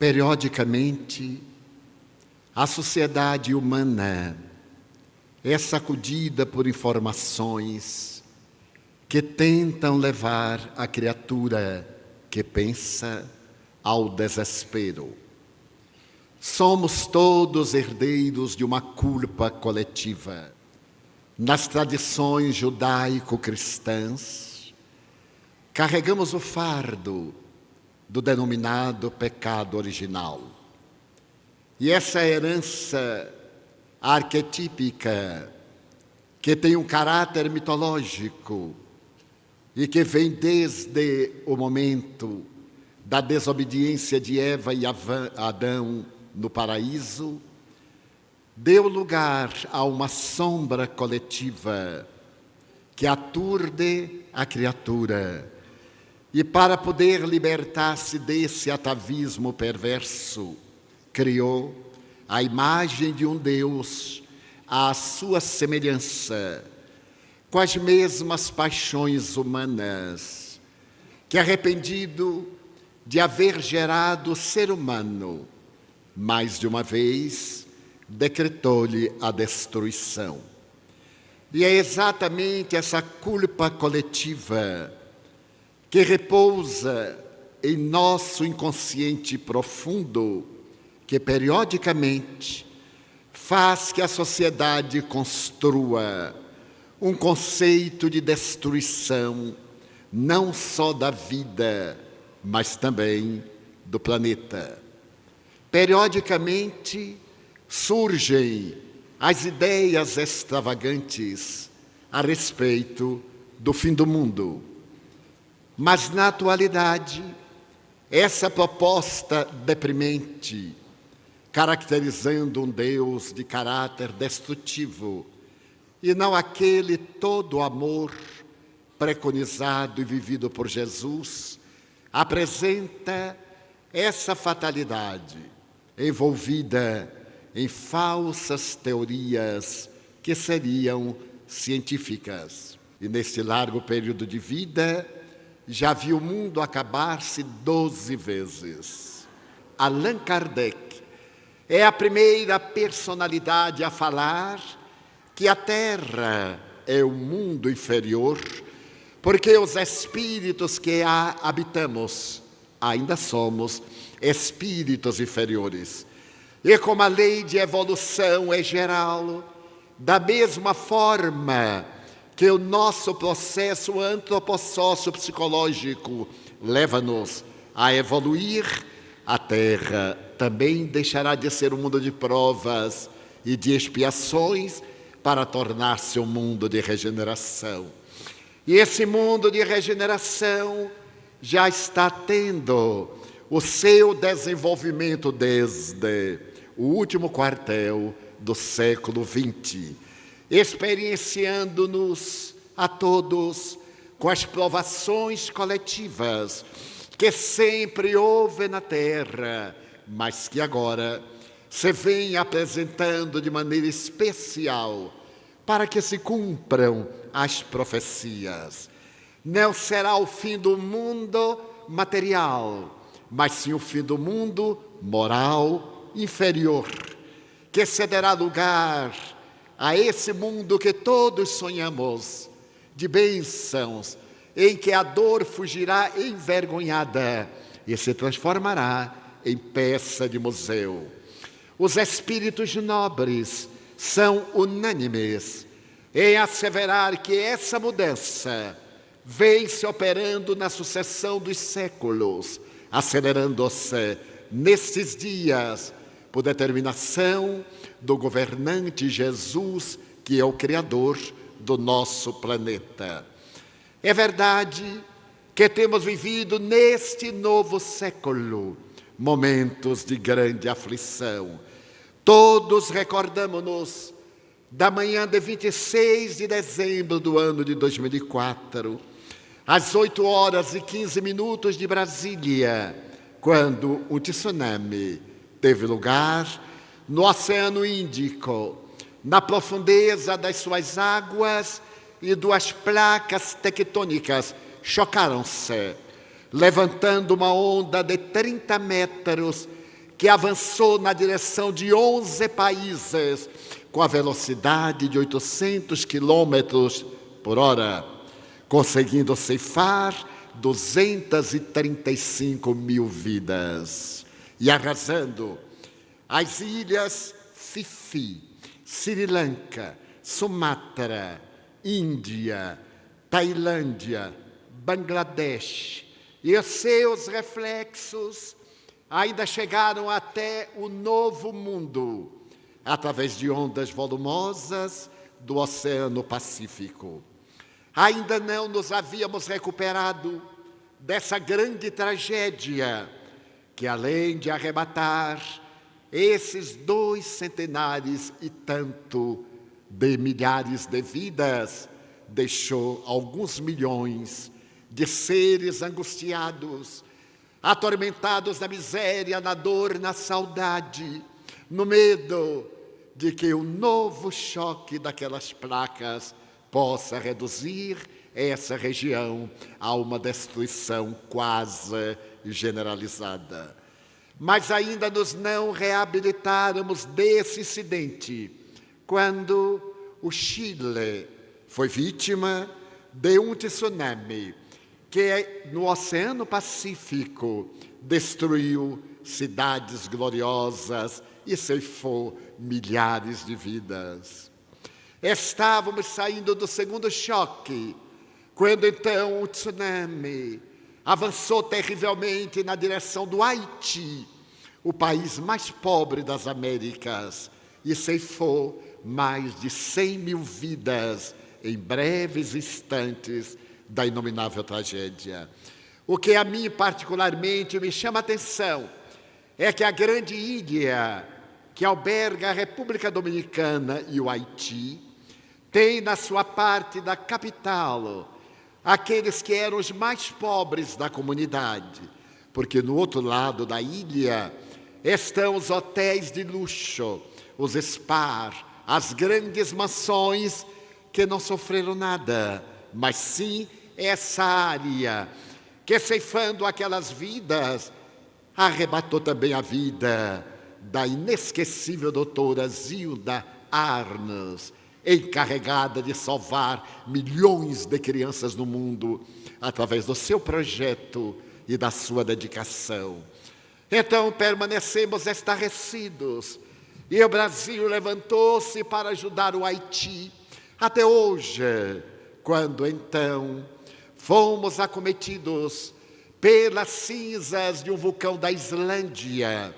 Periodicamente, a sociedade humana é sacudida por informações que tentam levar a criatura que pensa ao desespero. Somos todos herdeiros de uma culpa coletiva. Nas tradições judaico-cristãs, carregamos o fardo do denominado pecado original. E essa herança arquetípica, que tem um caráter mitológico e que vem desde o momento da desobediência de Eva e Adão no paraíso, deu lugar a uma sombra coletiva que aturde a criatura. E para poder libertar-se desse atavismo perverso, criou a imagem de um Deus à sua semelhança, com as mesmas paixões humanas, que, arrependido de haver gerado o ser humano, mais de uma vez decretou-lhe a destruição. E é exatamente essa culpa coletiva que repousa em nosso inconsciente profundo, que periodicamente faz que a sociedade construa um conceito de destruição, não só da vida, mas também do planeta. Periodicamente surgem as ideias extravagantes a respeito do fim do mundo. Mas, na atualidade, essa proposta deprimente, caracterizando um Deus de caráter destrutivo, e não aquele todo amor preconizado e vivido por Jesus, apresenta essa fatalidade envolvida em falsas teorias que seriam científicas. E neste largo período de vida, já viu o mundo acabar-se 12 vezes. Allan Kardec é a primeira personalidade a falar que a Terra é o mundo inferior, porque os espíritos que a habitamos ainda somos espíritos inferiores. E como a lei de evolução é geral, da mesma forma que o nosso processo antropossócio-psicológico leva-nos a evoluir, a Terra também deixará de ser um mundo de provas e de expiações para tornar-se um mundo de regeneração. E esse mundo de regeneração já está tendo o seu desenvolvimento desde o último quartel do século XX, experienciando-nos a todos com as provações coletivas que sempre houve na Terra, mas que agora se vem apresentando de maneira especial para que se cumpram as profecias. Não será o fim do mundo material, mas sim o fim do mundo moral inferior, que cederá lugar a esse mundo que todos sonhamos, de bênçãos, em que a dor fugirá envergonhada e se transformará em peça de museu. Os espíritos nobres são unânimes em asseverar que essa mudança vem se operando na sucessão dos séculos, acelerando-se nestes dias por determinação do governante Jesus, que é o Criador do nosso planeta. É verdade que temos vivido neste novo século momentos de grande aflição. Todos recordamos-nos da manhã de 26 de dezembro do ano de 2004, às 8h15 de Brasília, quando um tsunami teve lugar no Oceano Índico, na profundeza das suas águas, e duas placas tectônicas chocaram-se, levantando uma onda de 30 metros que avançou na direção de 11 países com a velocidade de 800 quilômetros por hora, conseguindo ceifar 235 mil vidas e arrasando as ilhas Fifi, Sri Lanka, Sumatra, Índia, Tailândia, Bangladesh, e os seus reflexos ainda chegaram até o Novo Mundo, através de ondas volumosas do Oceano Pacífico. Ainda não nos havíamos recuperado dessa grande tragédia que, além de arrebatar esses 2 centenares e tanto de milhares de vidas, deixou alguns milhões de seres angustiados, atormentados na miséria, na dor, na saudade, no medo de que o novo choque daquelas placas possa reduzir essa região a uma destruição quase generalizada. Mas ainda nos não reabilitáramos desse incidente, quando o Chile foi vítima de um tsunami que, no Oceano Pacífico, destruiu cidades gloriosas e ceifou milhares de vidas. Estávamos saindo do segundo choque, quando então o tsunami avançou terrivelmente na direção do Haiti, o país mais pobre das Américas, e ceifou mais de 100 mil vidas em breves instantes da inominável tragédia. O que a mim particularmente me chama a atenção é que a grande ilha que alberga a República Dominicana e o Haiti tem na sua parte da capital aqueles que eram os mais pobres da comunidade, porque no outro lado da ilha estão os hotéis de luxo, os spas, as grandes mansões que não sofreram nada, mas sim essa área que, ceifando aquelas vidas, arrebatou também a vida da inesquecível doutora Zilda Arnes, encarregada de salvar milhões de crianças no mundo através do seu projeto e da sua dedicação. Então permanecemos estarrecidos e o Brasil levantou-se para ajudar o Haiti até hoje, quando então fomos acometidos pelas cinzas de um vulcão da Islândia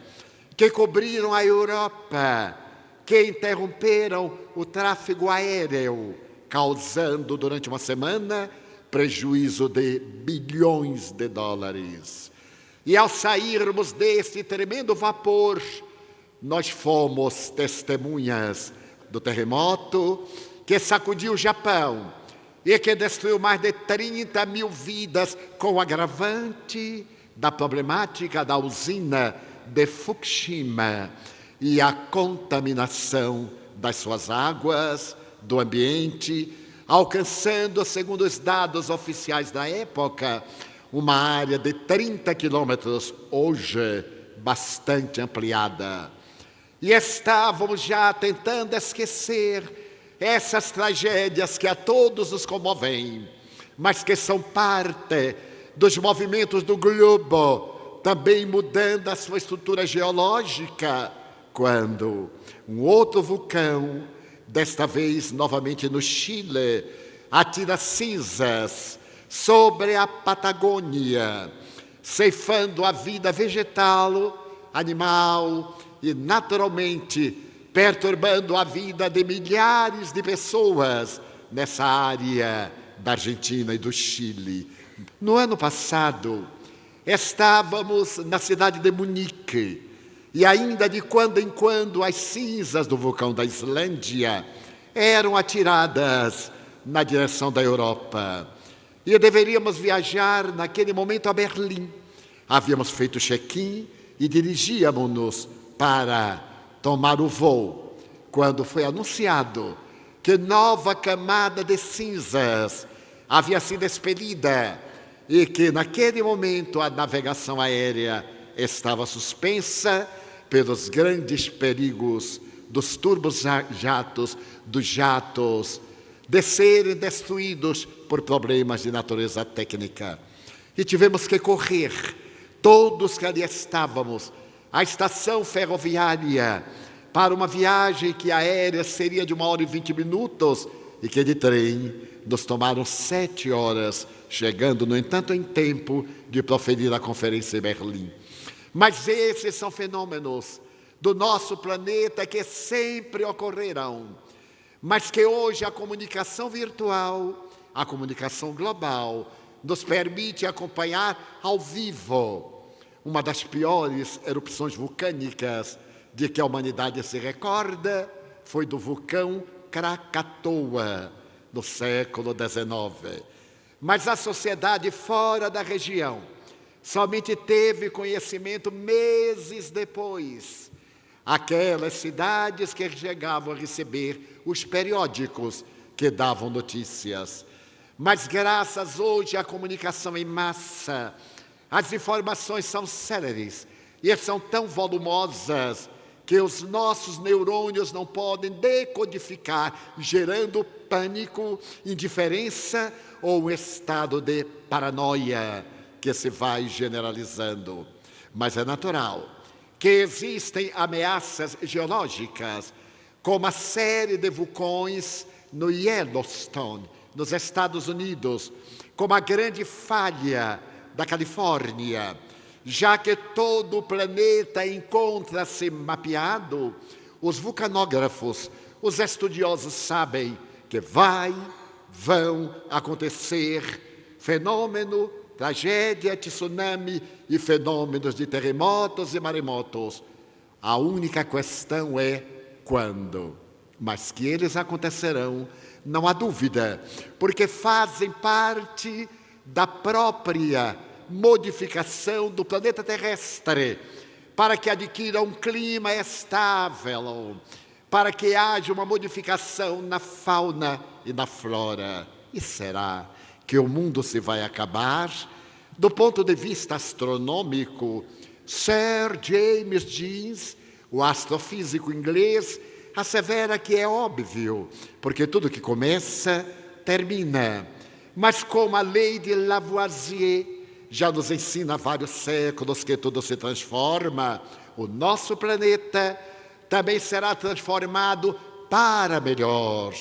que cobriram a Europa, que interromperam o tráfego aéreo, causando durante uma semana prejuízo de bilhões de dólares. E ao sairmos desse tremendo vapor, nós fomos testemunhas do terremoto que sacudiu o Japão e que destruiu mais de 30 mil vidas, com o agravante da problemática da usina de Fukushima e a contaminação das suas águas, do ambiente, alcançando, segundo os dados oficiais da época, uma área de 30 quilômetros, hoje bastante ampliada. E estávamos já tentando esquecer essas tragédias que a todos nos comovem, mas que são parte dos movimentos do globo, também mudando a sua estrutura geológica, quando um outro vulcão, desta vez novamente no Chile, atira cinzas sobre a Patagônia, ceifando a vida vegetal, animal e, naturalmente, perturbando a vida de milhares de pessoas nessa área da Argentina e do Chile. No ano passado, estávamos na cidade de Munique, e ainda de quando em quando as cinzas do vulcão da Islândia eram atiradas na direção da Europa. E deveríamos viajar naquele momento a Berlim. Havíamos feito check-in e dirigíamos-nos para tomar o voo, quando foi anunciado que nova camada de cinzas havia sido expelida e que naquele momento a navegação aérea estava suspensa pelos grandes perigos dos turbojatos, dos jatos, de serem destruídos por problemas de natureza técnica. E tivemos que correr, todos que ali estávamos, à estação ferroviária, para uma viagem que aérea seria de 1h20 e que de trem nos tomaram 7 horas, chegando, no entanto, em tempo de proferir a conferência em Berlim. Mas esses são fenômenos do nosso planeta que sempre ocorrerão, mas que hoje a comunicação virtual, a comunicação global, nos permite acompanhar ao vivo. Uma das piores erupções vulcânicas de que a humanidade se recorda foi do vulcão Krakatoa, no século XIX. Mas a sociedade fora da região somente teve conhecimento meses depois. Aquelas cidades que chegavam a receber os periódicos que davam notícias. Mas graças hoje à comunicação em massa, as informações são céleres e são tão volumosas que os nossos neurônios não podem decodificar, gerando pânico, indiferença ou um estado de paranoia que se vai generalizando. Mas é natural que existem ameaças geológicas, como a série de vulcões no Yellowstone, nos Estados Unidos, como a grande falha da Califórnia. Já que todo o planeta encontra-se mapeado, os vulcanógrafos, os estudiosos sabem que vão acontecer fenômeno, tragédia, tsunami e fenômenos de terremotos e maremotos. A única questão é quando. Mas que eles acontecerão, não há dúvida, porque fazem parte da própria modificação do planeta terrestre, para que adquira um clima estável, para que haja uma modificação na fauna e na flora. E será que o mundo se vai acabar? Do ponto de vista astronômico, Sir James Jeans, o astrofísico inglês, assevera que é óbvio, porque tudo que começa, termina. Mas como a lei de Lavoisier já nos ensina há vários séculos que tudo se transforma, o nosso planeta também será transformado para melhor,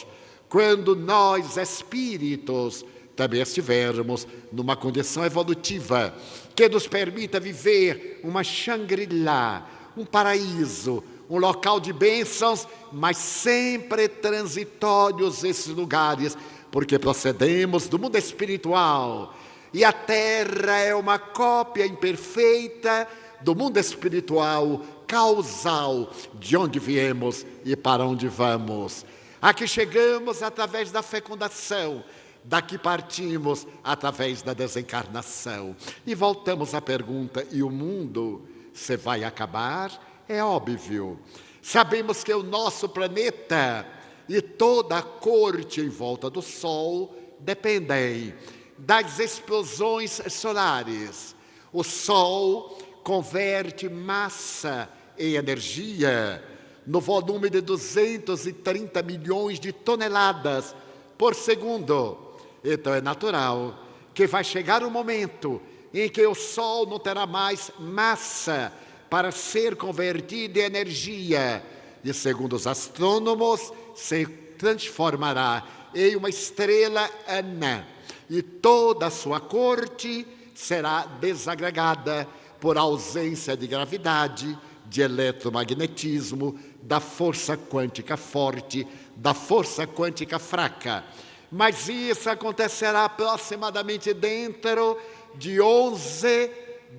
quando nós, espíritos, também estivermos numa condição evolutiva que nos permita viver uma Shangri-La, um paraíso, um local de bênçãos, mas sempre transitórios esses lugares, porque procedemos do mundo espiritual. E a Terra é uma cópia imperfeita do mundo espiritual, causal, de onde viemos e para onde vamos. Aqui chegamos através da fecundação, daqui partimos através da desencarnação. E voltamos à pergunta, e o mundo se vai acabar? É óbvio. Sabemos que o nosso planeta e toda a corte em volta do Sol dependem das explosões solares. O Sol converte massa em energia no volume de 230 milhões de toneladas por segundo. Então é natural que vai chegar um momento em que o Sol não terá mais massa para ser convertido em energia. E segundo os astrônomos, se transformará em uma estrela anã. E toda a sua corte será desagregada por ausência de gravidade, de eletromagnetismo, da força quântica forte, da força quântica fraca. Mas isso acontecerá aproximadamente dentro de 11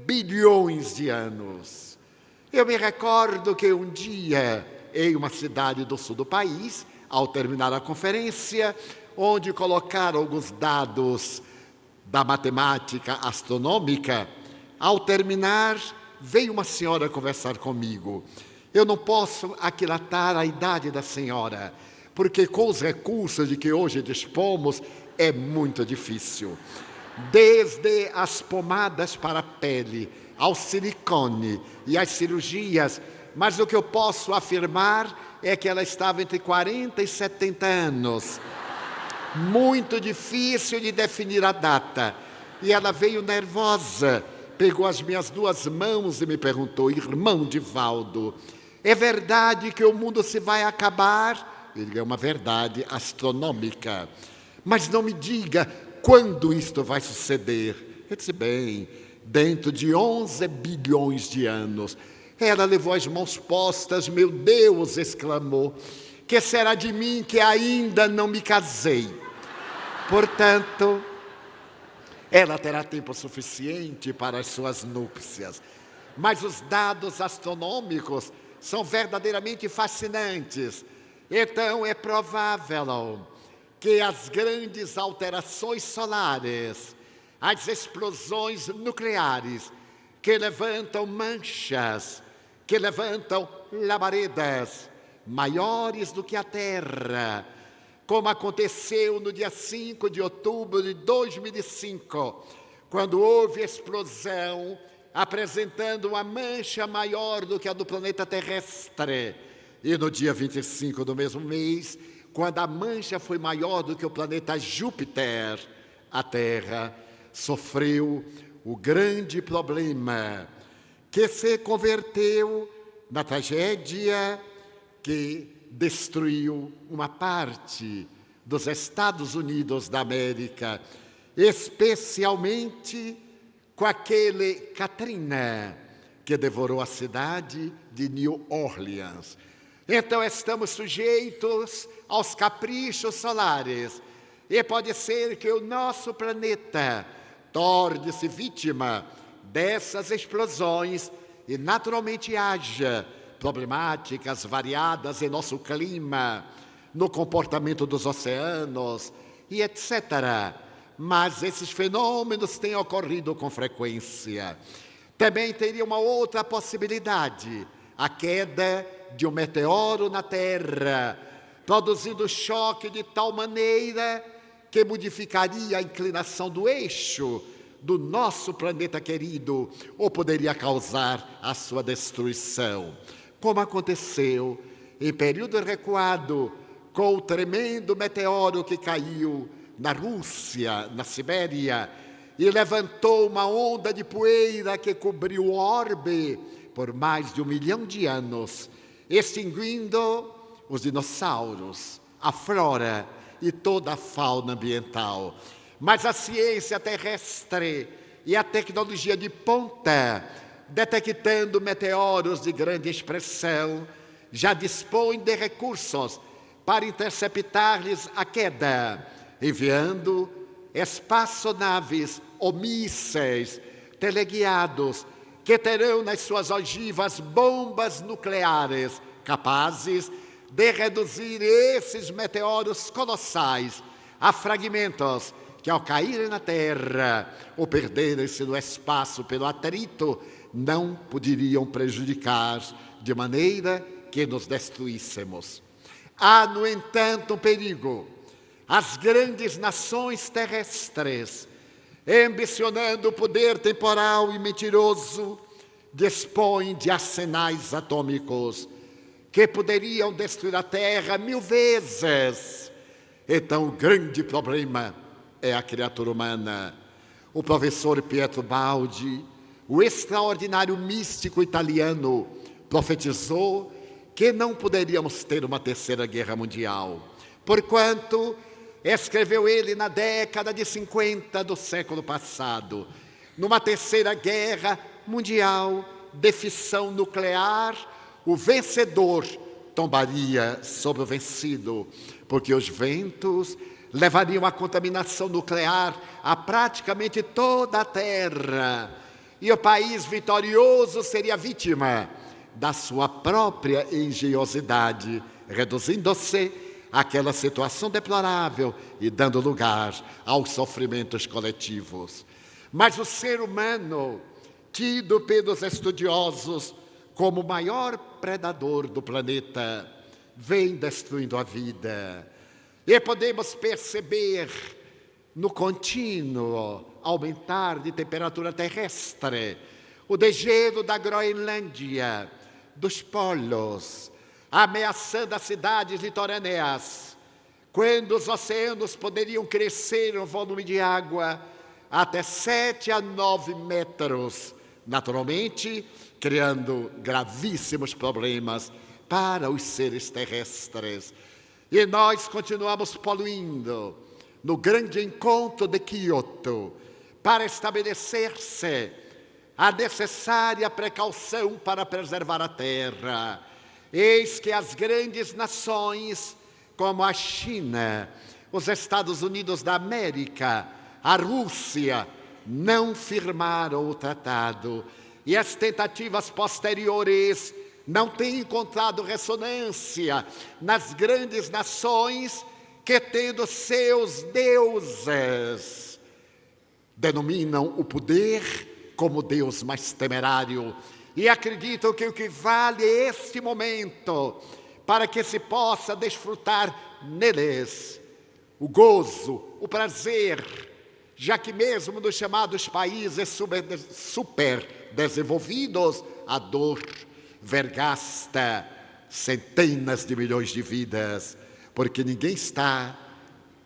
bilhões de anos. Eu me recordo que um dia, em uma cidade do sul do país, ao terminar a conferência, onde colocaram alguns dados da matemática astronômica, ao terminar, veio uma senhora conversar comigo. Eu não posso aquilatar a idade da senhora, porque com os recursos de que hoje dispomos, é muito difícil. Desde as pomadas para a pele, ao silicone e as cirurgias mas o que eu posso afirmar é que ela estava entre 40 e 70 anos. Muito difícil de definir a data. E ela veio nervosa, pegou as minhas 2 mãos e me perguntou: irmão Divaldo, é verdade que o mundo se vai acabar? Ele é uma verdade astronômica. Mas não me diga quando isto vai suceder. Eu disse: bem, dentro de 11 bilhões de anos. Ela levou as mãos postas. Meu Deus, exclamou, que será de mim que ainda não me casei? Portanto, ela terá tempo suficiente para as suas núpcias. Mas os dados astronômicos são verdadeiramente fascinantes. Então, é provável que as grandes alterações solares, as explosões nucleares, que levantam manchas, que levantam labaredas maiores do que a Terra, como aconteceu no dia 5 de outubro de 2005, quando houve explosão apresentando uma mancha maior do que a do planeta terrestre. E no dia 25 do mesmo mês, quando a mancha foi maior do que o planeta Júpiter, a Terra sofreu o grande problema que se converteu na tragédia que destruiu uma parte dos Estados Unidos da América, especialmente com aquele Katrina que devorou a cidade de New Orleans. Então estamos sujeitos aos caprichos solares e pode ser que o nosso planeta torne-se vítima dessas explosões e naturalmente haja problemáticas variadas em nosso clima, no comportamento dos oceanos e etc. Mas esses fenômenos têm ocorrido com frequência. Também teria uma outra possibilidade: a queda de um meteoro na Terra, produzindo choque de tal maneira que modificaria a inclinação do eixo do nosso planeta querido, ou poderia causar a sua destruição, como aconteceu em período recuado com o tremendo meteoro que caiu na Rússia, na Sibéria, e levantou uma onda de poeira que cobriu o orbe por mais de 1 milhão de anos, extinguindo os dinossauros, a flora e toda a fauna ambiental. Mas a ciência terrestre e a tecnologia de ponta, detectando meteoros de grande expressão, já dispõe de recursos para interceptar-lhes a queda, enviando espaçonaves ou mísseis teleguiados que terão nas suas ogivas bombas nucleares capazes de reduzir esses meteoros colossais a fragmentos que, ao caírem na Terra ou perderem-se no espaço pelo atrito, não poderiam prejudicar de maneira que nos destruíssemos. Há, no entanto, um perigo. As grandes nações terrestres, ambicionando o poder temporal e mentiroso, dispõem de arsenais atômicos que poderiam destruir a Terra 1000 vezes. Então, o grande problema é a criatura humana. O professor Pietro Baldi, o extraordinário místico italiano, profetizou que não poderíamos ter uma terceira guerra mundial, porquanto, escreveu ele na década de 50 do século passado, numa terceira guerra mundial de fissão nuclear, o vencedor tombaria sobre o vencido, porque os ventos levariam a contaminação nuclear a praticamente toda a Terra, e o país vitorioso seria vítima da sua própria engenhosidade, reduzindo-se àquela situação deplorável e dando lugar aos sofrimentos coletivos. Mas o ser humano, tido pelos estudiosos como o maior predador do planeta, vem destruindo a vida. E podemos perceber no contínuo aumentar de temperatura terrestre, o degelo da Groenlândia, dos polos, ameaçando as cidades litorâneas, quando os oceanos poderiam crescer um volume de água até 7 a 9 metros, naturalmente criando gravíssimos problemas para os seres terrestres. E nós continuamos poluindo no grande encontro de Kyoto para estabelecer-se a necessária precaução para preservar a Terra. Eis que as grandes nações, como a China, os Estados Unidos da América, a Rússia, não firmaram o tratado. E as tentativas posteriores não têm encontrado ressonância nas grandes nações que, tendo seus deuses, denominam o poder como Deus mais temerário e acreditam que o que vale é este momento para que se possa desfrutar neles o gozo, o prazer, já que mesmo nos chamados países super desenvolvidos, a dor vergasta centenas de milhões de vidas, porque ninguém está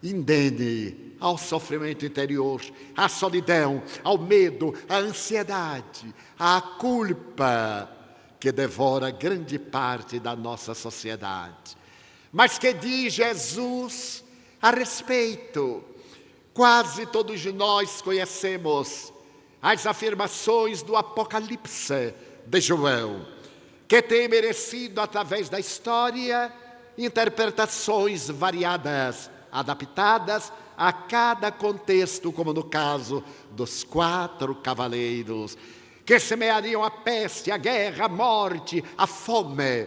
indene ao sofrimento interior, à solidão, ao medo, à ansiedade, à culpa que devora grande parte da nossa sociedade. Mas que diz Jesus a respeito? Quase todos nós conhecemos as afirmações do Apocalipse de João, que tem merecido, através da história, interpretações variadas, adaptadas a cada contexto, como no caso dos 4 cavaleiros, que semeariam a peste, a guerra, a morte, a fome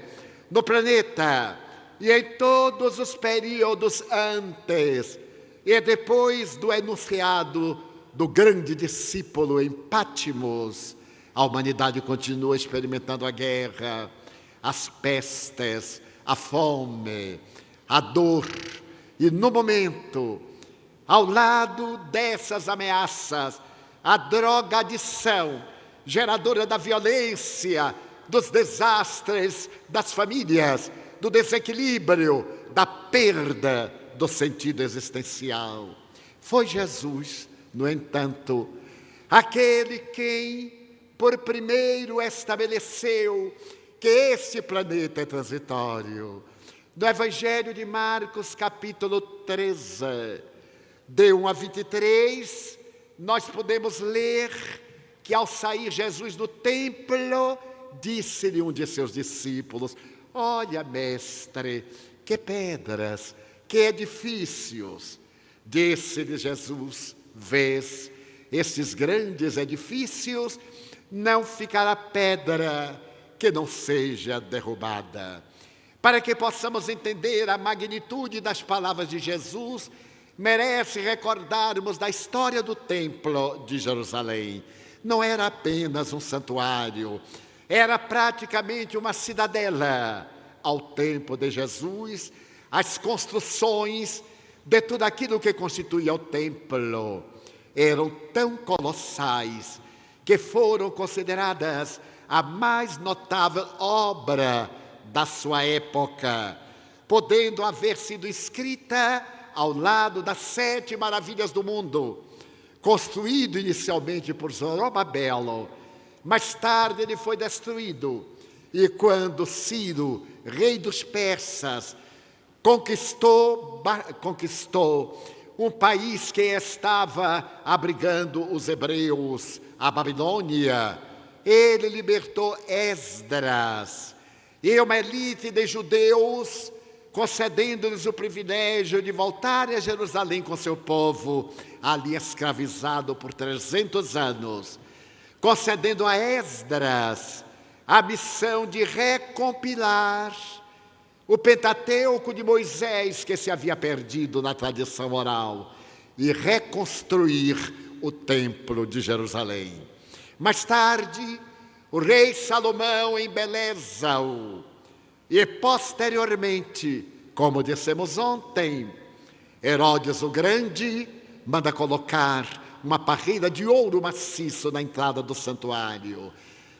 no planeta e em todos os períodos antes e depois do enunciado do grande discípulo em Pátimos. A humanidade continua experimentando a guerra, as pestes, a fome, a dor. E no momento, ao lado dessas ameaças, a drogadição, geradora da violência, dos desastres das famílias, do desequilíbrio, da perda do sentido existencial. Foi Jesus, no entanto, aquele quem por primeiro estabeleceu que este planeta é transitório. No Evangelho de Marcos, capítulo 13, de 1 a 23, nós podemos ler que ao sair Jesus do templo, disse-lhe um de seus discípulos: olha, mestre, que pedras, que edifícios. Disse-lhe Jesus: vês, estes grandes edifícios, não ficará pedra que não seja derrubada. Para que possamos entender a magnitude das palavras de Jesus, merece recordarmos da história do templo de Jerusalém. Não era apenas um santuário, era praticamente uma cidadela. Ao tempo de Jesus, as construções de tudo aquilo que constituía o templo eram tão colossais que foram consideradas a mais notável obra da sua época, podendo haver sido escrita ao lado das 7 maravilhas do mundo, construído inicialmente por Zorobabel. Mais tarde ele foi destruído, e quando Ciro, rei dos persas, conquistou um país que estava abrigando os hebreus, a Babilônia, ele libertou Esdras e uma elite de judeus, concedendo-lhes o privilégio de voltarem a Jerusalém com seu povo, ali escravizado por 300 anos, concedendo a Esdras a missão de recompilar o Pentateuco de Moisés, que se havia perdido na tradição oral, e reconstruir o templo de Jerusalém. Mais tarde, o rei Salomão embeleza-o, e posteriormente, como dissemos ontem, Herodes o Grande manda colocar uma parreira de ouro maciço na entrada do santuário.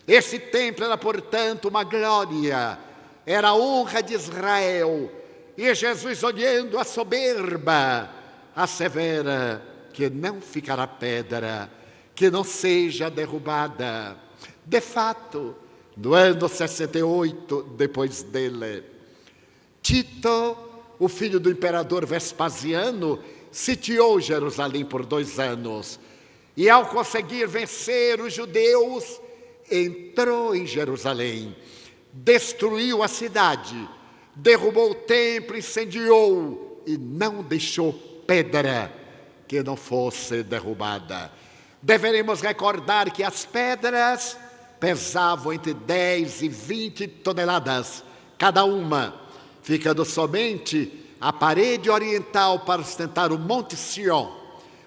Esse templo era, portanto, uma glória, era a honra de Israel. E Jesus, olhando a soberba, assevera que não ficará pedra, que não seja derrubada. De fato, no ano 68 depois dele, Tito, o filho do imperador Vespasiano, sitiou Jerusalém por 2 anos. E ao conseguir vencer os judeus, entrou em Jerusalém, destruiu a cidade, derrubou o templo, incendiou e não deixou pedra que não fosse derrubada. Deveremos recordar que as pedras pesavam entre 10 e 20 toneladas cada uma, ficando somente a parede oriental para sustentar o Monte Sião,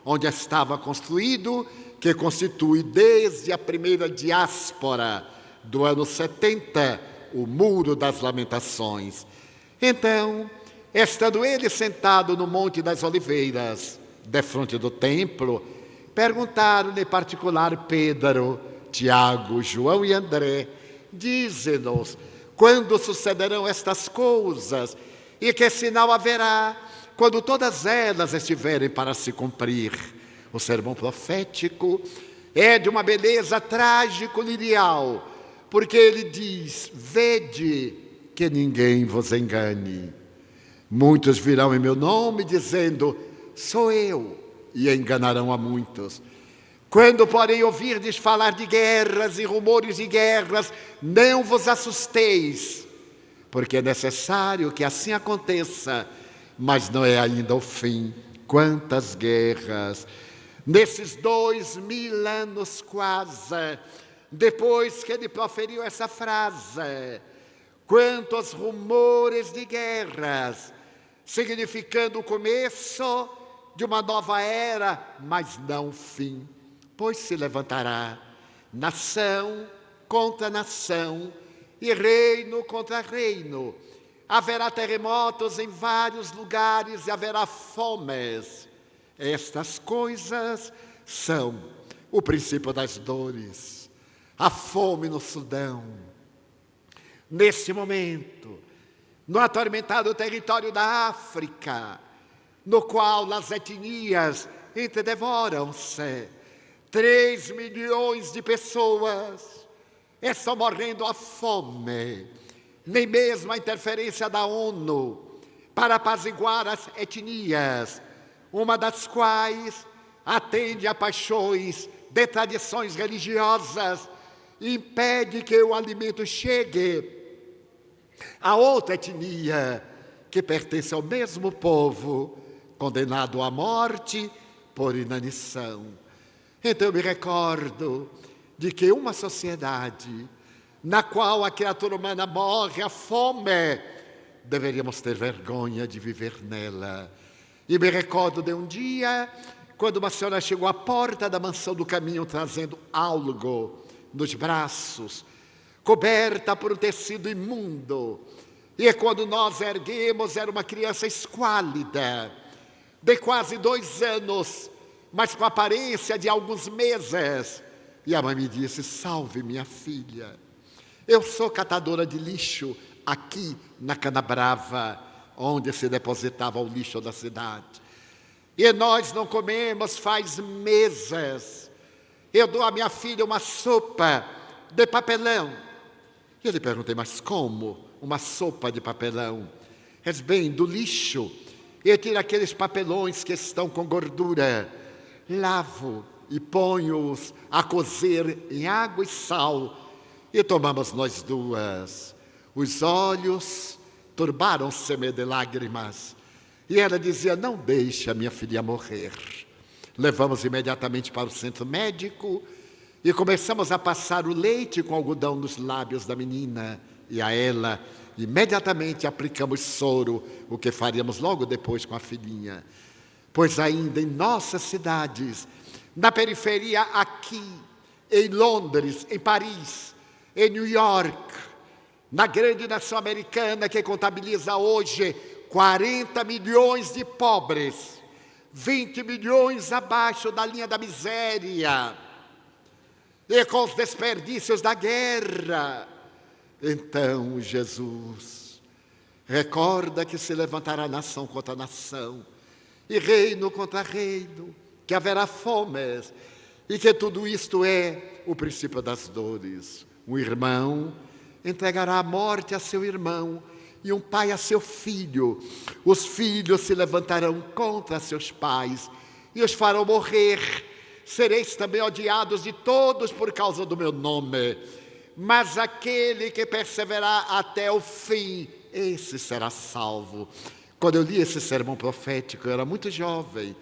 onde estava construído, que constitui desde a primeira diáspora do ano 70, o Muro das Lamentações. Então, estando ele sentado no Monte das Oliveiras, defronte do templo, perguntaram-lhe em particular Pedro, Tiago, João e André: dize-nos, quando sucederão estas coisas e que sinal haverá quando todas elas estiverem para se cumprir? O sermão profético é de uma beleza trágico-lirial, porque ele diz: vede que ninguém vos engane. Muitos virão em meu nome dizendo: sou eu, e enganarão a muitos. Quando, porém, ouvirdes falar de guerras e rumores de guerras, não vos assusteis, porque é necessário que assim aconteça, mas não é ainda o fim. Quantas guerras! Nesses 2000 anos quase, depois que ele proferiu essa frase, quantos rumores de guerras, significando o começo de uma nova era, mas não o fim. Pois se levantará nação contra nação e reino contra reino. Haverá terremotos em vários lugares e haverá fomes. Estas coisas são o princípio das dores. A fome no Sudão. Neste momento, no atormentado território da África, no qual as etnias entredevoram-se, 3 milhões de pessoas estão morrendo à fome. Nem mesmo a interferência da ONU para apaziguar as etnias, uma das quais atende a paixões de tradições religiosas, impede que o alimento chegue a outra etnia que pertence ao mesmo povo, condenado à morte por inanição. Então eu me recordo de que uma sociedade na qual a criatura humana morre à fome, deveríamos ter vergonha de viver nela. E me recordo de um dia, quando uma senhora chegou à porta da mansão do caminho, trazendo algo nos braços, coberta por um tecido imundo. E quando nós erguemos, era uma criança esquálida, de quase 2 anos, mas com a aparência de alguns meses. E a mãe me disse: salve minha filha, eu sou catadora de lixo aqui na Canabrava, onde se depositava o lixo da cidade. E nós não comemos faz meses. Eu dou à minha filha uma sopa de papelão. E eu lhe perguntei: mas como uma sopa de papelão? Diz: bem, do lixo eu tiro aqueles papelões que estão com gordura, lavo e ponho-os a cozer em água e sal, e tomamos nós duas. Os olhos turbaram-se-me de lágrimas, e ela dizia: não deixe a minha filha morrer. Levamos imediatamente para o centro médico e começamos a passar o leite com algodão nos lábios da menina, e a ela imediatamente aplicamos soro, o que faríamos logo depois com a filhinha. Pois ainda em nossas cidades, na periferia aqui, em Londres, em Paris, em New York, na grande nação americana que contabiliza hoje 40 milhões de pobres, 20 milhões abaixo da linha da miséria, e com os desperdícios da guerra. Então Jesus recorda que se levantará nação contra nação e reino contra reino, que haverá fomes e que tudo isto é o princípio das dores. Um irmão entregará a morte a seu irmão e um pai a seu filho. Os filhos se levantarão contra seus pais e os farão morrer. Sereis também odiados de todos por causa do meu nome. Mas aquele que perseverar até o fim, esse será salvo. Quando eu li esse sermão profético, eu era muito jovem,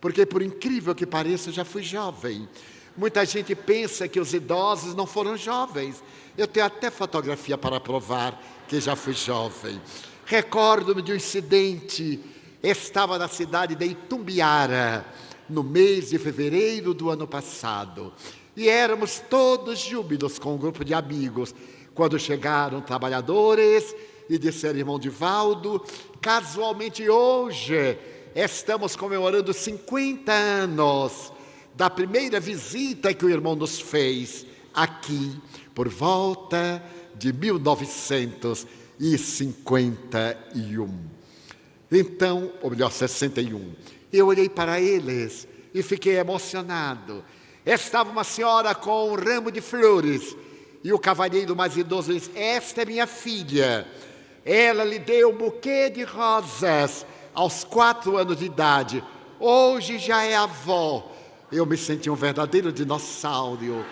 porque por incrível que pareça, eu já fui jovem. Muita gente pensa que os idosos não foram jovens. Eu tenho até fotografia para provar que já fui jovem. Recordo-me de um incidente. Estava na cidade de Itumbiara, no mês de fevereiro do ano passado. E éramos todos júbilos com um grupo de amigos. Quando chegaram trabalhadores e disseram: irmão Divaldo, casualmente hoje estamos comemorando 50 anos da primeira visita que o irmão nos fez aqui, por volta de 1951. Então, ou melhor, 61. Eu olhei para eles e fiquei emocionado. Estava uma senhora com um ramo de flores e o cavalheiro mais idoso disse: esta é minha filha. Ela lhe deu um buquê de rosas aos 4 anos de idade. Hoje já é avó. Eu me senti um verdadeiro dinossauro,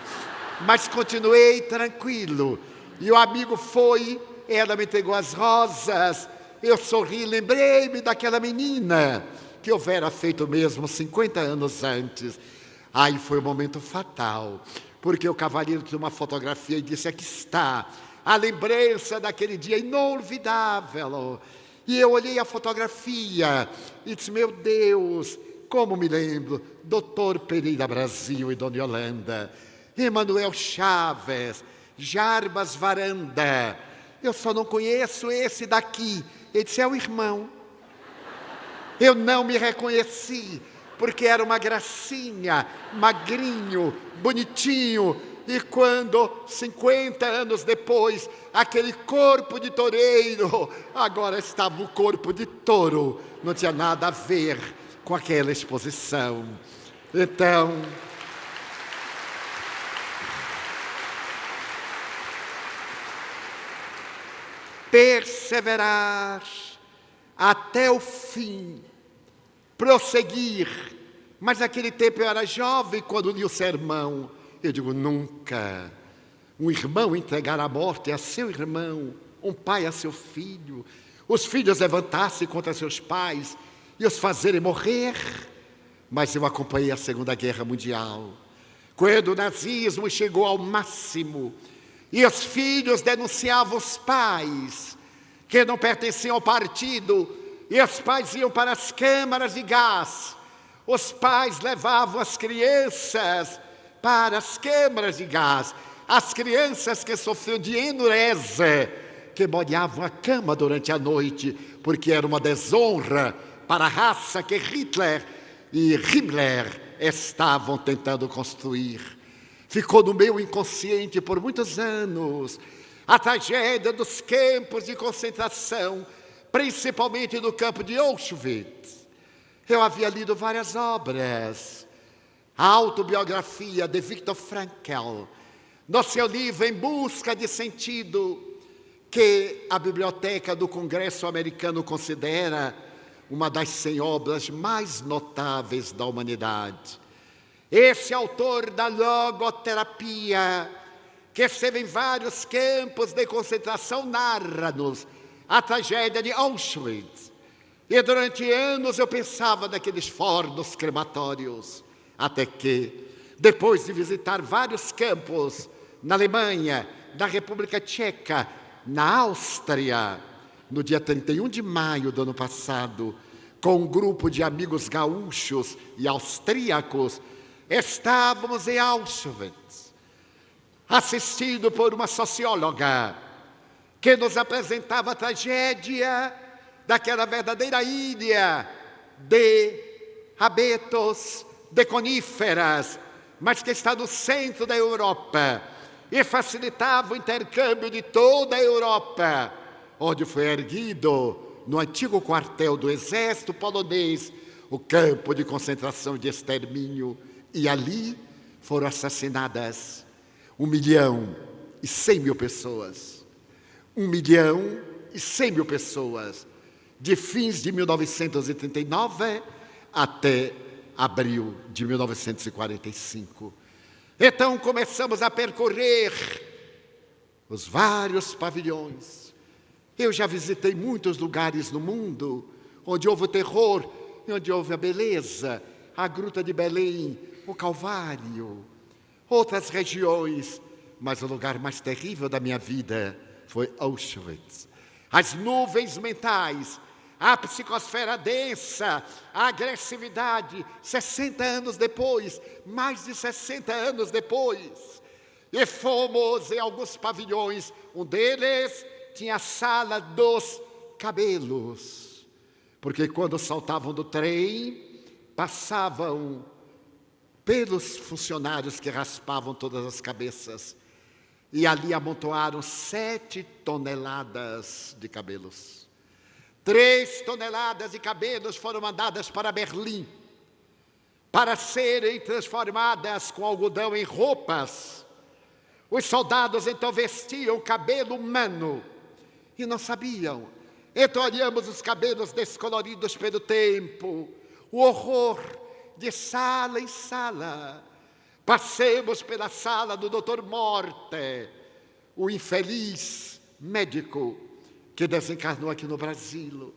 mas continuei tranquilo. E o amigo foi, ela me entregou as rosas. Eu sorri, lembrei-me daquela menina que houvera feito mesmo 50 anos antes. Aí foi um momento fatal, porque o cavalheiro tinha uma fotografia e disse: aqui está a lembrança daquele dia inolvidável. E eu olhei a fotografia e disse: meu Deus, como me lembro, Dr. Pereira Brasil e Dona Yolanda, Emanuel Chaves, Jarbas Varanda. Eu só não conheço esse daqui. Ele disse: é o irmão. Eu não me reconheci, porque era uma gracinha, magrinho, bonitinho. E quando, 50 anos depois, aquele corpo de toureiro, agora estava o corpo de touro. Não tinha nada a ver com aquela exposição. Então, perseverar até o fim, prosseguir. Mas naquele tempo eu era jovem quando li o sermão. Eu digo: nunca um irmão entregar a morte a seu irmão, um pai a seu filho, os filhos levantar-se contra seus pais e os fazerem morrer. Mas eu acompanhei a Segunda Guerra Mundial, quando o nazismo chegou ao máximo e os filhos denunciavam os pais que não pertenciam ao partido, e os pais iam para as câmaras de gás. Os pais levavam as crianças para as câmaras de gás, as crianças que sofriam de enurese, que molhavam a cama durante a noite, porque era uma desonra para a raça que Hitler e Himmler estavam tentando construir. Ficou no meu inconsciente por muitos anos a tragédia dos campos de concentração, principalmente no campo de Auschwitz. Eu havia lido várias obras. A autobiografia de Viktor Frankl, no seu livro Em Busca de Sentido, que a Biblioteca do Congresso Americano considera uma das 100 obras mais notáveis da humanidade. Esse autor da logoterapia, que esteve em vários campos de concentração, narra-nos a tragédia de Auschwitz. E durante anos eu pensava naqueles fornos crematórios, até que, depois de visitar vários campos na Alemanha, na República Tcheca, na Áustria, no dia 31 de maio do ano passado, com um grupo de amigos gaúchos e austríacos, estávamos em Auschwitz, assistido por uma socióloga que nos apresentava a tragédia daquela verdadeira ilha de abetos, de coníferas, mas que está no centro da Europa e facilitava o intercâmbio de toda a Europa, onde foi erguido, no antigo quartel do exército polonês, o campo de concentração e de extermínio, e ali foram assassinadas 1.100.000 pessoas. 1.100.000 pessoas, de fins de 1939 até abril de 1945. Então começamos a percorrer os vários pavilhões. Eu já visitei muitos lugares no mundo onde houve o terror e onde houve a beleza, a Gruta de Belém, o Calvário, outras regiões, mas o lugar mais terrível da minha vida foi Auschwitz. As nuvens mentais, a psicosfera densa, a agressividade, 60 anos depois, mais de 60 anos depois. E fomos em alguns pavilhões, um deles tinha a sala dos cabelos, porque quando saltavam do trem, passavam pelos funcionários que raspavam todas as cabeças, e ali amontoaram 7 toneladas de cabelos. 3 toneladas de cabelos foram mandadas para Berlim, para serem transformadas com algodão em roupas. Os soldados então vestiam cabelo humano e não sabiam. Então olhamos os cabelos descoloridos pelo tempo, o horror de sala em sala. Passemos pela sala do Dr. Morte, o infeliz médico que desencarnou aqui no Brasil,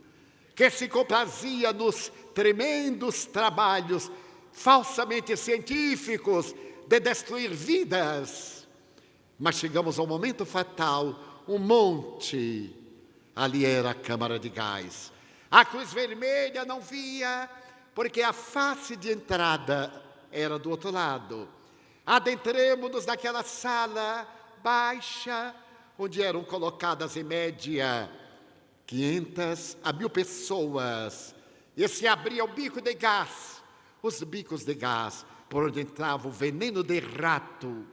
que se comprazia nos tremendos trabalhos falsamente científicos de destruir vidas. Mas chegamos ao momento fatal, um monte, ali era a câmara de gás. A Cruz Vermelha não via, porque a face de entrada era do outro lado. Adentremos-nos naquela sala baixa, onde eram colocadas em média 500 a 1.000 pessoas. E se abria o bico de gás, os bicos de gás, por onde entrava o veneno de rato,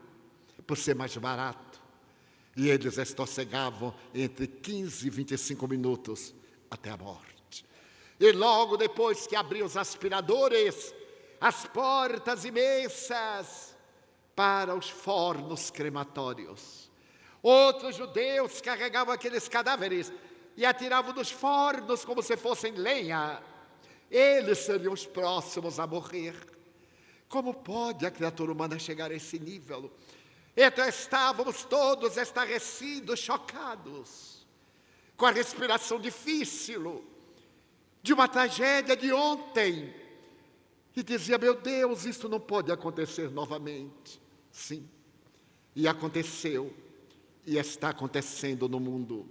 por ser mais barato. E eles estorcegavam entre 15 e 25 minutos até a morte. E logo depois que abriam os aspiradores, as portas imensas para os fornos crematórios. Outros judeus carregavam aqueles cadáveres e atiravam dos fornos como se fossem lenha. Eles seriam os próximos a morrer. Como pode a criatura humana chegar a esse nível? Então estávamos todos estarrecidos, chocados, com a respiração difícil de uma tragédia de ontem. E dizia, meu Deus, isso não pode acontecer novamente. Sim, e aconteceu, e está acontecendo no mundo.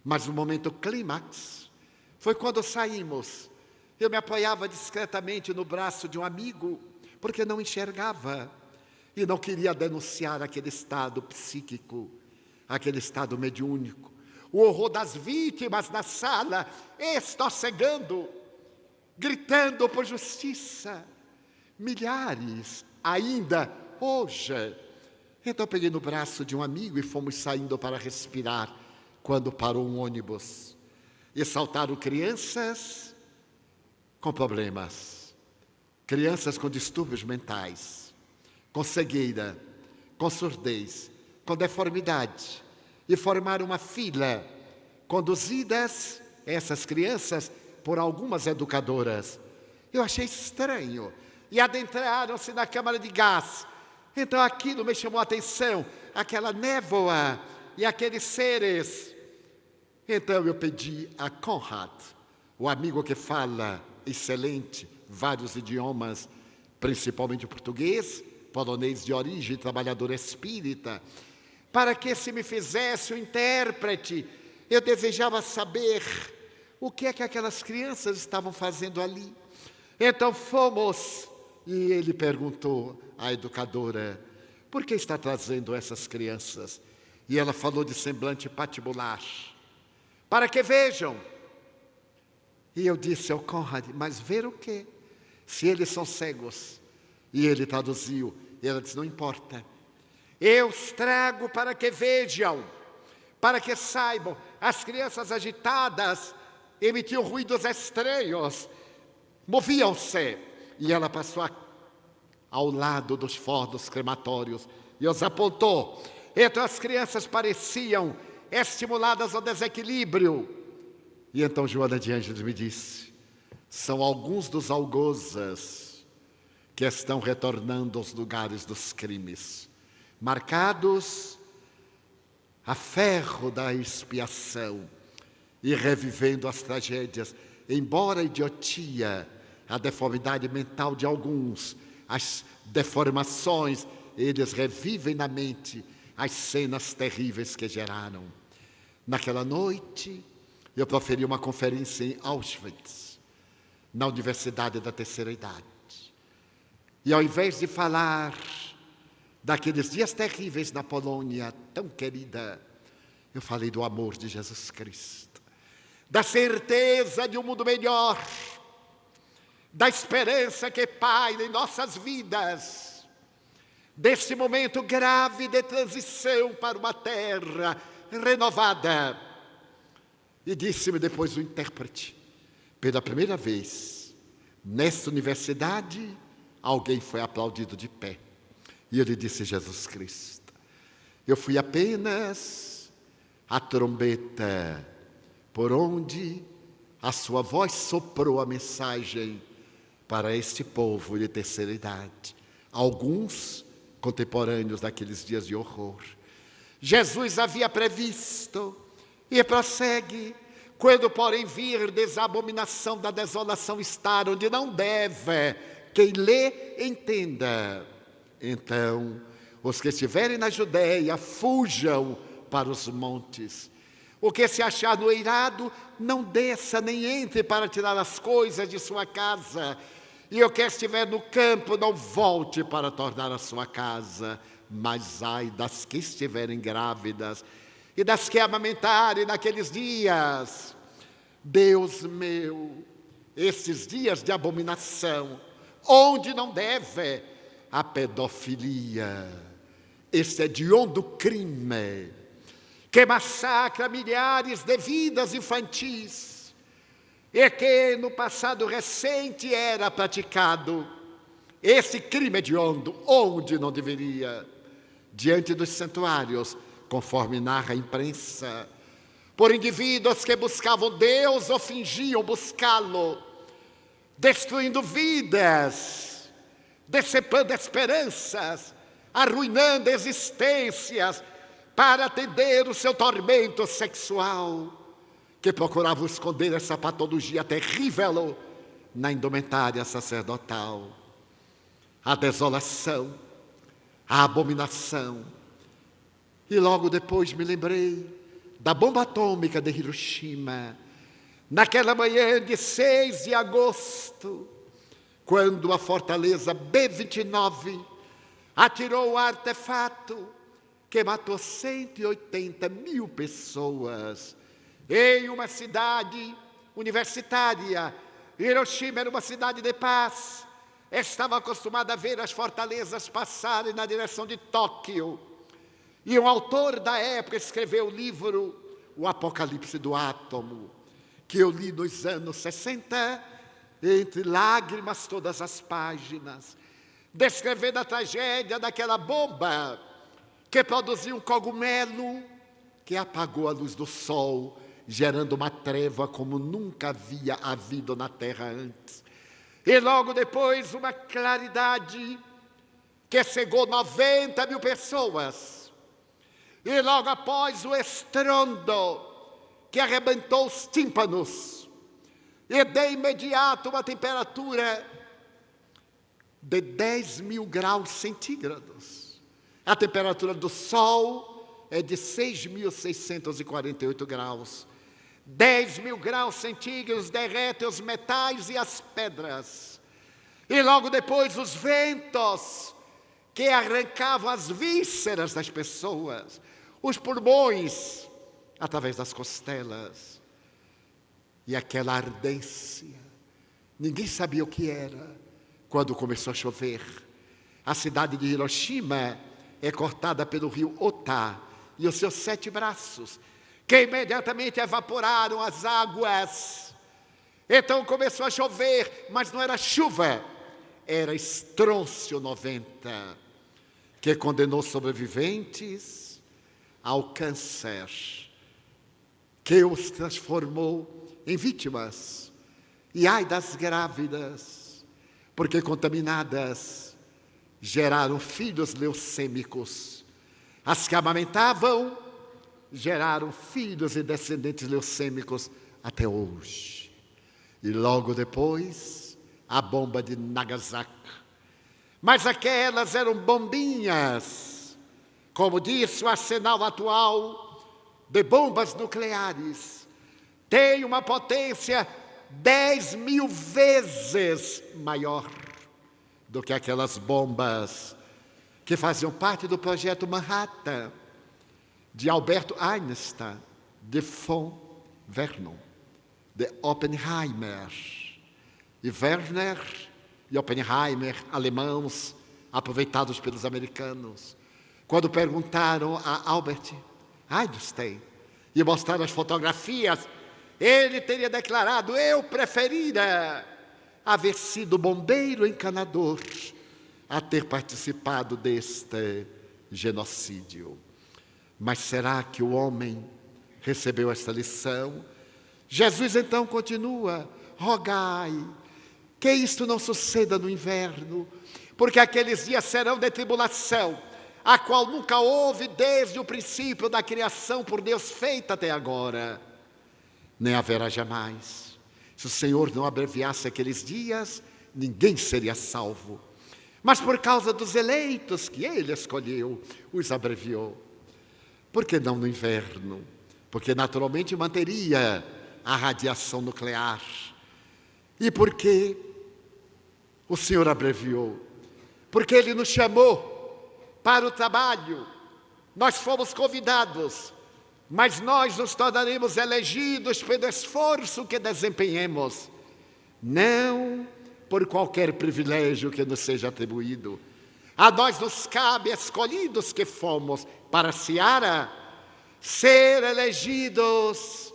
Mas o momento clímax foi quando saímos. Eu me apoiava discretamente no braço de um amigo, porque não enxergava, e não queria denunciar aquele estado psíquico, aquele estado mediúnico. O horror das vítimas na sala, estorcegando, gritando por justiça. Milhares ainda hoje. Então eu peguei no braço de um amigo e fomos saindo para respirar, quando parou um ônibus. E saltaram crianças com problemas, crianças com distúrbios mentais, com cegueira, com surdez, com deformidade, e formaram uma fila, conduzidas, essas crianças, por algumas educadoras. Eu achei estranho. E adentraram-se na câmara de gás. Então aquilo me chamou a atenção, aquela névoa e aqueles seres. Então eu pedi a Conrad, o amigo que fala excelente vários idiomas, principalmente português, polonês de origem, trabalhador espírita, para que se me fizesse o intérprete. Eu desejava saber o que é que aquelas crianças estavam fazendo ali. Então fomos, e ele perguntou à educadora, por que está trazendo essas crianças? E ela falou de semblante patibular, para que vejam. E eu disse ao Conrad, mas ver o quê? Se eles são cegos. E ele traduziu, E ela disse: não importa. Eu os trago para que vejam, para que saibam. As crianças agitadas emitiam ruídos estranhos, moviam-se. E ela passou ao lado dos fornos crematórios e os apontou. Então as crianças pareciam estimuladas ao desequilíbrio. E então Joana de Ângeles me disse: são alguns dos algozes que estão retornando aos lugares dos crimes, marcados a ferro da expiação e revivendo as tragédias, embora a idiotia, a deformidade mental de alguns, as deformações, eles revivem na mente as cenas terríveis que geraram. Naquela noite, eu proferi uma conferência em Auschwitz, na Universidade da Terceira Idade. E ao invés de falar daqueles dias terríveis na Polônia, tão querida, eu falei do amor de Jesus Cristo, da certeza de um mundo melhor, da esperança que paira em nossas vidas, desse momento grave de transição para uma terra renovada. E disse-me depois o intérprete: pela primeira vez, nesta universidade, alguém foi aplaudido de pé. E ele disse: Jesus Cristo. Eu fui apenas a trombeta por onde a sua voz soprou a mensagem para este povo de terceira idade, alguns contemporâneos daqueles dias de horror. Jesus havia previsto, e prossegue: quando porém virdes a abominação da desolação estar onde não deve, quem lê entenda. Então, os que estiverem na Judéia, fujam para os montes. O que se achar no eirado, não desça nem entre para tirar as coisas de sua casa. E o que estiver no campo, não volte para tornar a sua casa. Mas ai das que estiverem grávidas e das que amamentarem naqueles dias. Deus meu, esses dias de abominação, onde não deve a pedofilia, esse hediondo crime que massacra milhares de vidas infantis e que no passado recente era praticado. Esse crime hediondo, onde não deveria, diante dos santuários, conforme narra a imprensa, por indivíduos que buscavam Deus ou fingiam buscá-lo, destruindo vidas, decepando esperanças, arruinando existências para atender o seu tormento sexual, que procurava esconder essa patologia terrível na indumentária sacerdotal. A desolação, a abominação. E logo depois me lembrei da bomba atômica de Hiroshima, naquela manhã de 6 de agosto, quando a fortaleza B-29 atirou o artefato que matou 180 mil pessoas em uma cidade universitária. Hiroshima era uma cidade de paz. Estava acostumada a ver as fortalezas passarem na direção de Tóquio. E um autor da época escreveu o livro O Apocalipse do Átomo, que eu li nos anos 60, entre lágrimas todas as páginas, descrevendo a tragédia daquela bomba que produziu um cogumelo que apagou a luz do sol, gerando uma treva como nunca havia havido na terra antes. E logo depois uma claridade que cegou 90 mil pessoas. E logo após o estrondo que arrebentou os tímpanos. E de imediato uma temperatura de 10 mil graus centígrados. A temperatura do Sol é de 6.648 graus. 10 mil graus centígrados derretem os metais e as pedras. E logo depois os ventos que arrancavam as vísceras das pessoas, os pulmões, através das costelas. E aquela ardência, ninguém sabia o que era quando começou a chover. A cidade de Hiroshima é cortada pelo rio Ota e os seus 7 braços, que imediatamente evaporaram as águas. Então começou a chover, mas não era chuva, era estrôncio 90, que condenou sobreviventes ao câncer, que os transformou em vítimas. E ai das grávidas, porque contaminadas geraram filhos leucêmicos. As que amamentavam geraram filhos e descendentes leucêmicos até hoje. E logo depois, a bomba de Nagasaki. Mas aquelas eram bombinhas. Como disse, o arsenal atual de bombas nucleares tem uma potência 10.000 vezes maior do que aquelas bombas que faziam parte do projeto Manhattan, de Albert Einstein, de von Vernon, de Oppenheimer. E Werner e Oppenheimer, alemãos, aproveitados pelos americanos, quando perguntaram a Albert Einstein e mostraram as fotografias, ele teria declarado: eu preferira haver sido bombeiro encanador a ter participado deste genocídio. Mas será que o homem recebeu esta lição? Jesus então continua: rogai que isto não suceda no inverno, porque aqueles dias serão de tribulação, a qual nunca houve desde o princípio da criação por Deus feita até agora, nem haverá jamais. Se o Senhor não abreviasse aqueles dias, ninguém seria salvo. Mas por causa dos eleitos que Ele escolheu, os abreviou. Por que não no inverno? Porque naturalmente manteria a radiação nuclear. E por que o Senhor abreviou? Porque Ele nos chamou para o trabalho. Nós fomos convidados, mas nós nos tornaremos elegidos pelo esforço que desempenhemos, não por qualquer privilégio que nos seja atribuído. A nós nos cabe, escolhidos que fomos para a seara, ser elegidos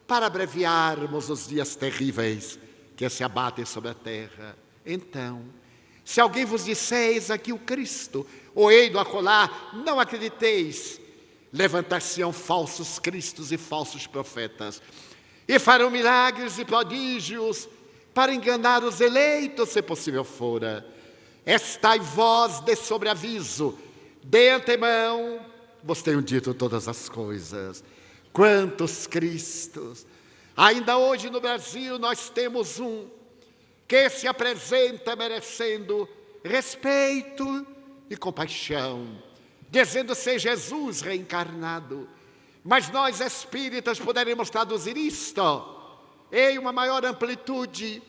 para abreviarmos os dias terríveis que se abatem sobre a terra. Então, se alguém vos disser: eis aqui o Cristo, ou ei-lo acolá, não acrediteis. Levantar-se-ão falsos cristos e falsos profetas, e farão milagres e prodígios para enganar os eleitos, se possível fora. Estai vós de sobreaviso, de antemão vos tenho dito todas as coisas. Quantos Cristos! Ainda hoje no Brasil nós temos um que se apresenta merecendo respeito e compaixão, dizendo ser Jesus reencarnado. Mas nós espíritas poderemos traduzir isto em uma maior amplitude,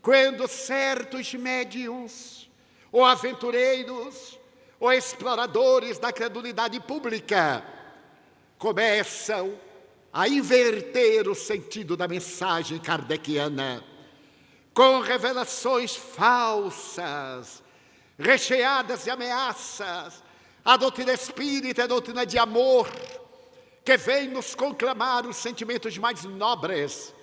quando certos médiuns, ou aventureiros, ou exploradores da credulidade pública começam a inverter o sentido da mensagem kardeciana, com revelações falsas, recheadas de ameaças. A doutrina espírita é a doutrina de amor, que vem nos conclamar os sentimentos mais nobres,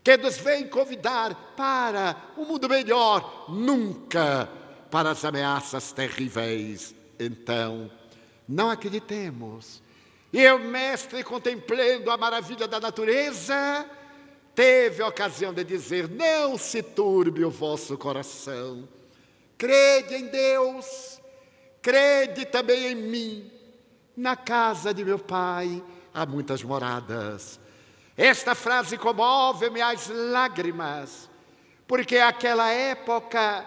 que nos vem convidar para um mundo melhor, nunca para as ameaças terríveis. Então, não acreditemos. E o mestre, contemplando a maravilha da natureza, teve a ocasião de dizer: não se turbe o vosso coração, crede em Deus, crede também em mim. Na casa de meu Pai há muitas moradas. Esta frase comove-me às lágrimas, porque naquela época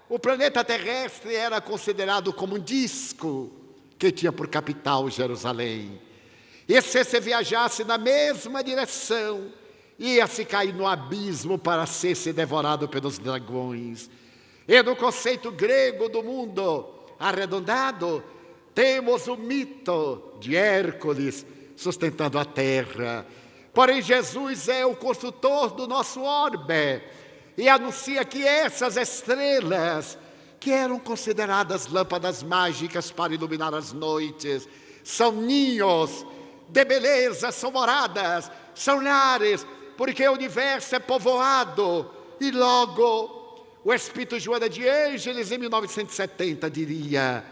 o planeta terrestre era considerado como um disco que tinha por capital Jerusalém. E se você viajasse na mesma direção, ia se cair no abismo para ser devorado pelos dragões. E no conceito grego do mundo arredondado, temos o mito de Hércules sustentando a terra. Porém, Jesus é o construtor do nosso orbe e anuncia que essas estrelas que eram consideradas lâmpadas mágicas para iluminar as noites. São ninhos de beleza, são moradas, são lares, porque o universo é povoado. E logo, o espírito Joana de Ângeles, em 1970, diria,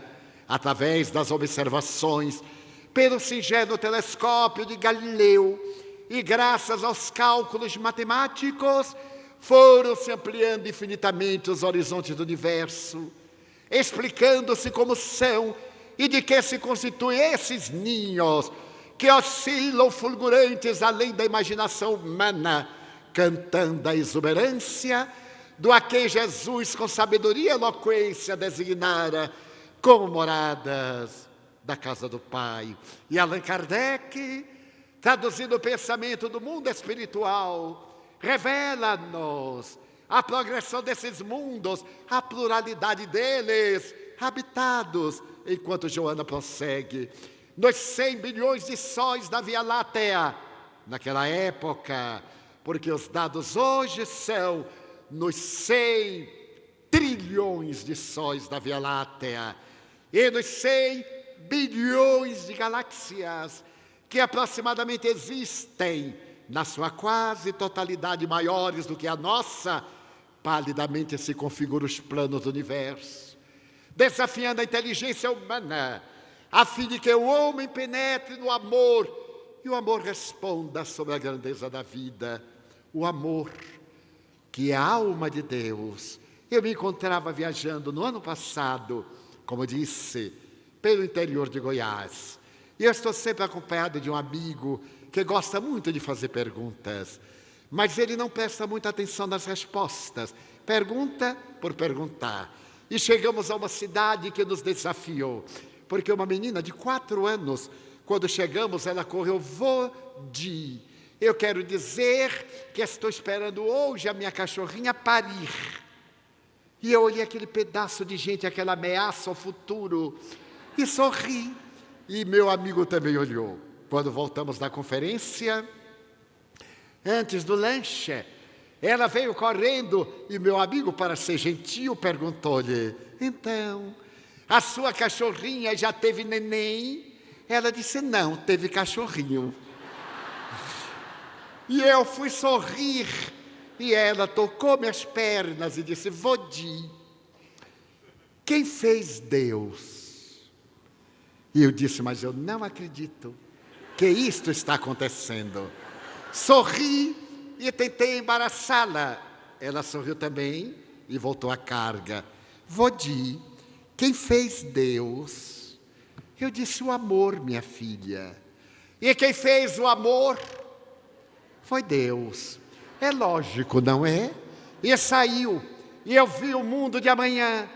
através das observações, pelo singelo telescópio de Galileu, e graças aos cálculos matemáticos, foram-se ampliando infinitamente os horizontes do universo, explicando-se como são e de que se constituem esses ninhos que oscilam fulgurantes além da imaginação humana, cantando a exuberância do a quem Jesus, com sabedoria e eloquência, designara como moradas da casa do Pai. E Allan Kardec, traduzindo o pensamento do mundo espiritual, revela-nos a progressão desses mundos, a pluralidade deles, habitados, enquanto Joana prossegue, nos 100 bilhões de sóis da Via Láctea, naquela época, porque os dados hoje são nos 100 trilhões de sóis da Via Láctea, e nos 100 bilhões de galáxias que aproximadamente existem, na sua quase totalidade maiores do que a nossa, palidamente se configuram os planos do universo, desafiando a inteligência humana, a fim de que o homem penetre no amor, e o amor responda sobre a grandeza da vida. O amor, que é a alma de Deus. Eu me encontrava viajando no ano passado, como disse, pelo interior de Goiás, e eu estou sempre acompanhado de um amigo que gosta muito de fazer perguntas, mas ele não presta muita atenção nas respostas, pergunta por perguntar. E chegamos a uma cidade que nos desafiou, porque uma menina de 4 anos, quando chegamos, ela correu, Vodi. Eu quero dizer que estou esperando hoje a minha cachorrinha parir. E eu olhei aquele pedaço de gente, aquela ameaça ao futuro, e sorri. E meu amigo também olhou. Quando voltamos da conferência, antes do lanche, ela veio correndo e meu amigo, para ser gentil, perguntou-lhe: então, a sua cachorrinha já teve neném? Ela disse: não, teve cachorrinho. E eu fui sorrir e ela tocou minhas pernas e disse: Vodi, quem fez Deus? E eu disse: mas eu não acredito que isto está acontecendo. Sorri e tentei embaraçá-la. Ela sorriu também e voltou à carga. Vodi, quem fez Deus? Eu disse: o amor, minha filha. E quem fez o amor foi Deus. É lógico, não é? E saiu. E eu vi o mundo de amanhã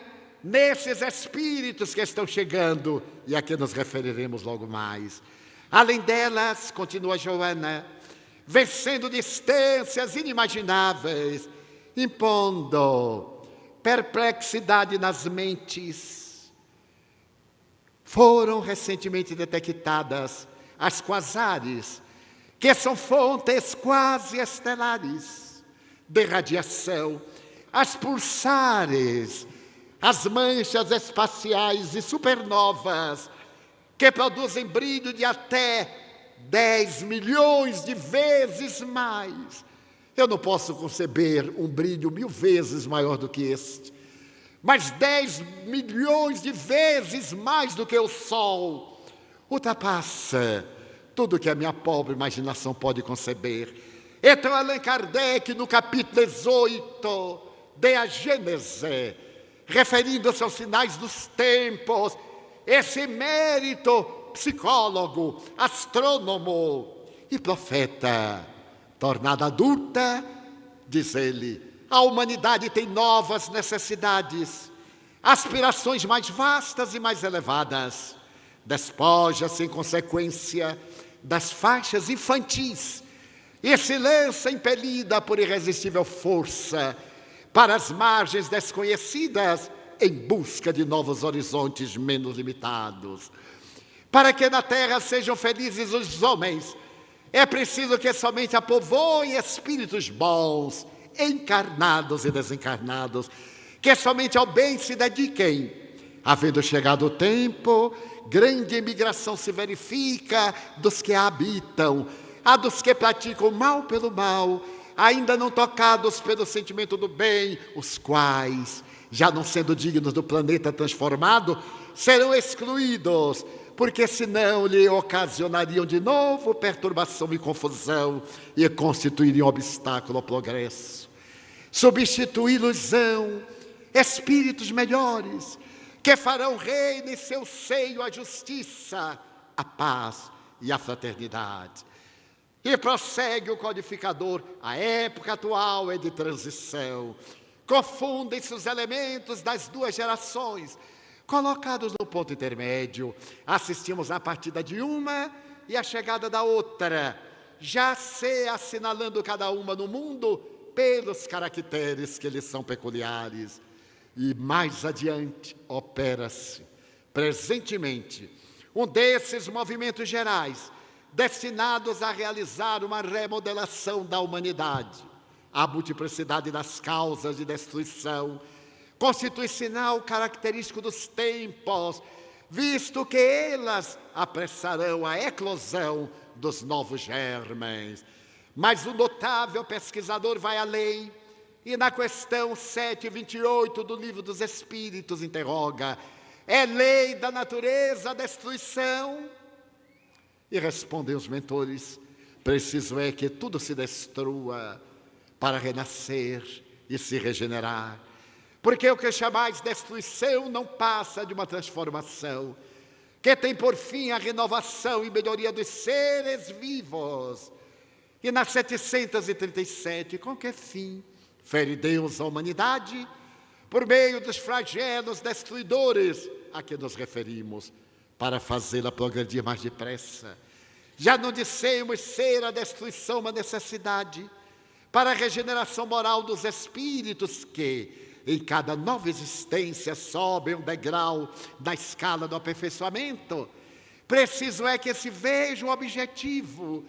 nesses espíritos que estão chegando e a que nos referiremos logo mais. Além delas, continua Joana, vencendo distâncias inimagináveis, impondo perplexidade nas mentes. Foram recentemente detectadas as quasares, que são fontes quase estelares de radiação, as pulsares, as manchas espaciais e supernovas, que produzem brilho de até 10 milhões de vezes mais. Eu não posso conceber um brilho 1000 vezes maior do que este, mas 10 milhões de vezes mais do que o Sol. Ultrapassa tudo que a minha pobre imaginação pode conceber. Então, Allan Kardec, no capítulo 18 de A Gênese, referindo-se aos sinais dos tempos, esse mérito psicólogo, astrônomo e profeta, tornada adulta, diz ele, a humanidade tem novas necessidades, aspirações mais vastas e mais elevadas, despoja-se em consequência das faixas infantis e se lança impelida por irresistível força para as margens desconhecidas em busca de novos horizontes menos limitados. Para que na terra sejam felizes os homens, é preciso que somente a povoem espíritos bons, encarnados e desencarnados, que somente ao bem se dediquem. Havendo chegado o tempo, grande imigração se verifica dos que a habitam, a dos que praticam o mal pelo mal, ainda não tocados pelo sentimento do bem, os quais, já não sendo dignos do planeta transformado, serão excluídos, porque senão lhe ocasionariam de novo perturbação e confusão e constituiriam obstáculo ao progresso. Substituí-los-ão espíritos melhores, que farão reino em seu seio a justiça, a paz e a fraternidade. E prossegue o codificador: a época atual é de transição. Confundem-se os elementos das duas gerações. Colocados no ponto intermédio, assistimos à partida de uma e à chegada da outra, já se assinalando cada uma no mundo pelos caracteres que lhes são peculiares. E mais adiante opera-se, presentemente, um desses movimentos gerais, destinados a realizar uma remodelação da humanidade. A multiplicidade das causas de destruição constitui sinal característico dos tempos, visto que elas apressarão a eclosão dos novos germens. Mas o notável pesquisador vai além e na questão 728 do Livro dos Espíritos interroga: é lei da natureza a destruição? E respondem os mentores: preciso é que tudo se destrua para renascer e se regenerar. Porque o que chamais destruição não passa de uma transformação, que tem por fim a renovação e melhoria dos seres vivos. E na 737, com que fim fere Deus a humanidade? Por meio dos flagelos destruidores a que nos referimos, para fazê-la progredir mais depressa. Já não dissemos ser a destruição uma necessidade para a regeneração moral dos espíritos que, em cada nova existência, sobem um degrau na escala do aperfeiçoamento? Preciso é que se veja o objetivo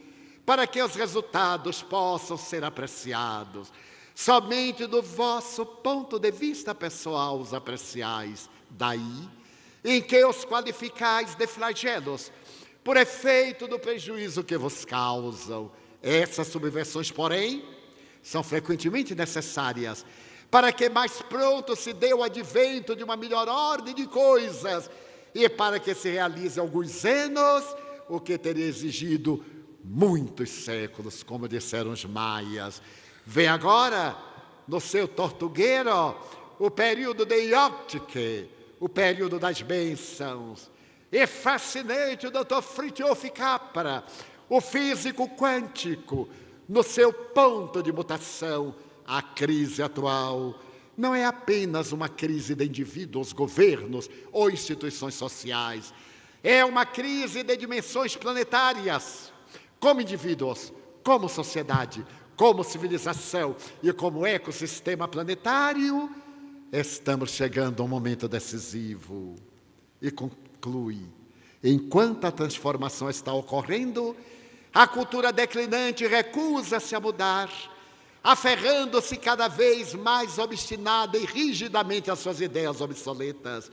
para que os resultados possam ser apreciados. Somente do vosso ponto de vista pessoal os apreciais. Daí, em que os qualificais de flagelos, por efeito do prejuízo que vos causam. Essas subversões, porém, são frequentemente necessárias para que mais pronto se dê o advento de uma melhor ordem de coisas e para que se realize alguns anos o que teria exigido muitos séculos, como disseram os maias. Vem agora, no seu tortugueiro, o período de Ióptique, o período das bênçãos. E fascinante o Dr. Fritjof Capra, o físico quântico, no seu ponto de mutação. A crise atual não é apenas uma crise de indivíduos, governos ou instituições sociais. É uma crise de dimensões planetárias. Como indivíduos, como sociedade, como civilização e como ecossistema planetário, estamos chegando a um momento decisivo. E conclui: enquanto a transformação está ocorrendo, a cultura declinante recusa-se a mudar, aferrando-se cada vez mais obstinada e rigidamente às suas ideias obsoletas.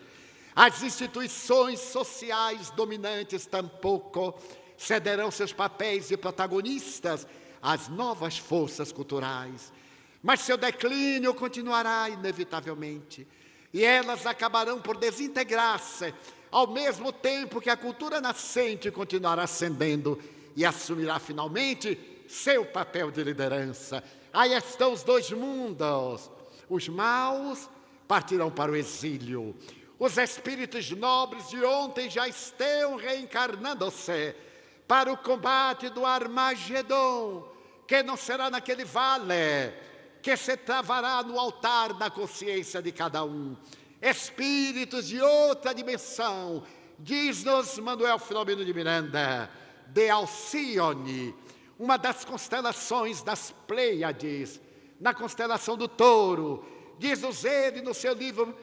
As instituições sociais dominantes tampouco cederão seus papéis de protagonistas às novas forças culturais. Mas seu declínio continuará inevitavelmente, e elas acabarão por desintegrar-se, ao mesmo tempo que a cultura nascente continuará ascendendo e assumirá finalmente seu papel de liderança. Aí estão os dois mundos. Os maus partirão para o exílio. Os espíritos nobres de ontem já estão reencarnando-se para o combate do Armagedon, que não será naquele vale, que se travará no altar da consciência de cada um. Espíritos de outra dimensão, diz-nos Manuel Filomeno de Miranda, de Alcione, uma das constelações das Pleiades, na constelação do Touro. Diz-nos ele no seu livro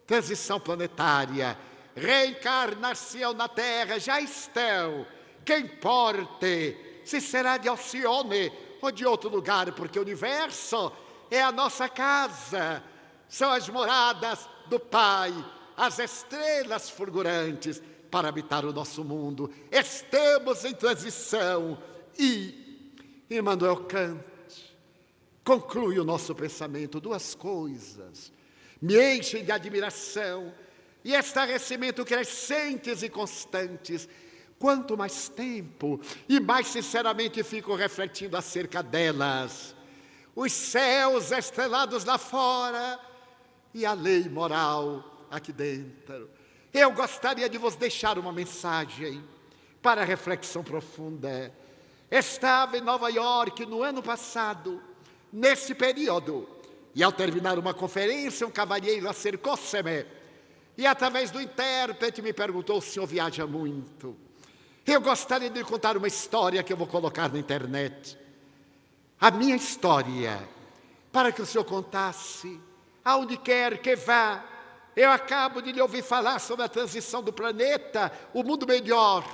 Transição Planetária: reencarnar-se-ão na Terra, já estão. Que importe se será de Alcione ou de outro lugar, porque o universo é a nossa casa. são as moradas do Pai, as estrelas fulgurantes para habitar o nosso mundo. Estamos em transição e Immanuel Kant conclui o nosso pensamento. Duas coisas me enchem de admiração e estarrecimento crescentes e constantes. Quanto mais tempo e mais sinceramente fico refletindo acerca delas. Os céus estrelados lá fora e a lei moral aqui dentro. Eu gostaria de vos deixar uma mensagem para reflexão profunda. Estava em Nova York no ano passado, nesse período, e ao terminar uma conferência, um cavalheiro acercou-se-me e, através do intérprete, me perguntou: o senhor viaja muito? Eu gostaria de lhe contar uma história que eu vou colocar na internet. A minha história, para que o senhor contasse, aonde quer que vá. Eu acabo de lhe ouvir falar sobre a transição do planeta, o mundo melhor.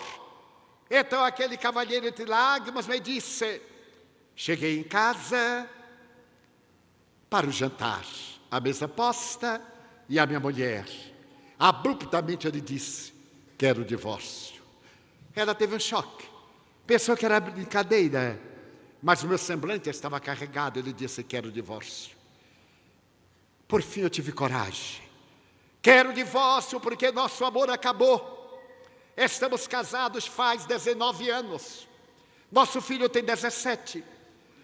Então aquele cavalheiro entre lágrimas me disse: cheguei em casa para o jantar, a mesa posta e a minha mulher. Abruptamente ele disse: quero o divórcio. Ela teve um choque, pensou que era brincadeira, mas o meu semblante estava carregado. Ele disse: quero o divórcio. Por fim eu tive coragem. Quero o divórcio porque nosso amor acabou. Estamos casados faz 19 anos. Nosso filho tem 17.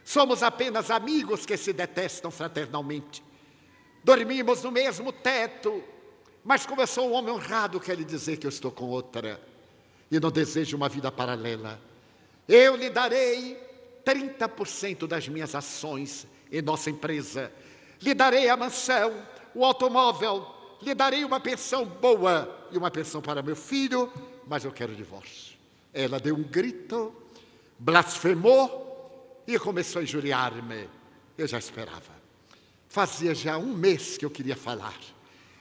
Somos apenas amigos que se detestam fraternalmente. Dormimos no mesmo teto. Mas como eu sou um homem honrado, quero dizer que eu estou com outra. E não desejo uma vida paralela. Eu lhe darei 30% das minhas ações em nossa empresa. Lhe darei a mansão, o automóvel. Lhe darei uma pensão boa e uma pensão para meu filho, mas eu quero o divórcio. Ela deu um grito, blasfemou e começou a injuriar-me. Eu já esperava. Fazia já um mês que eu queria falar,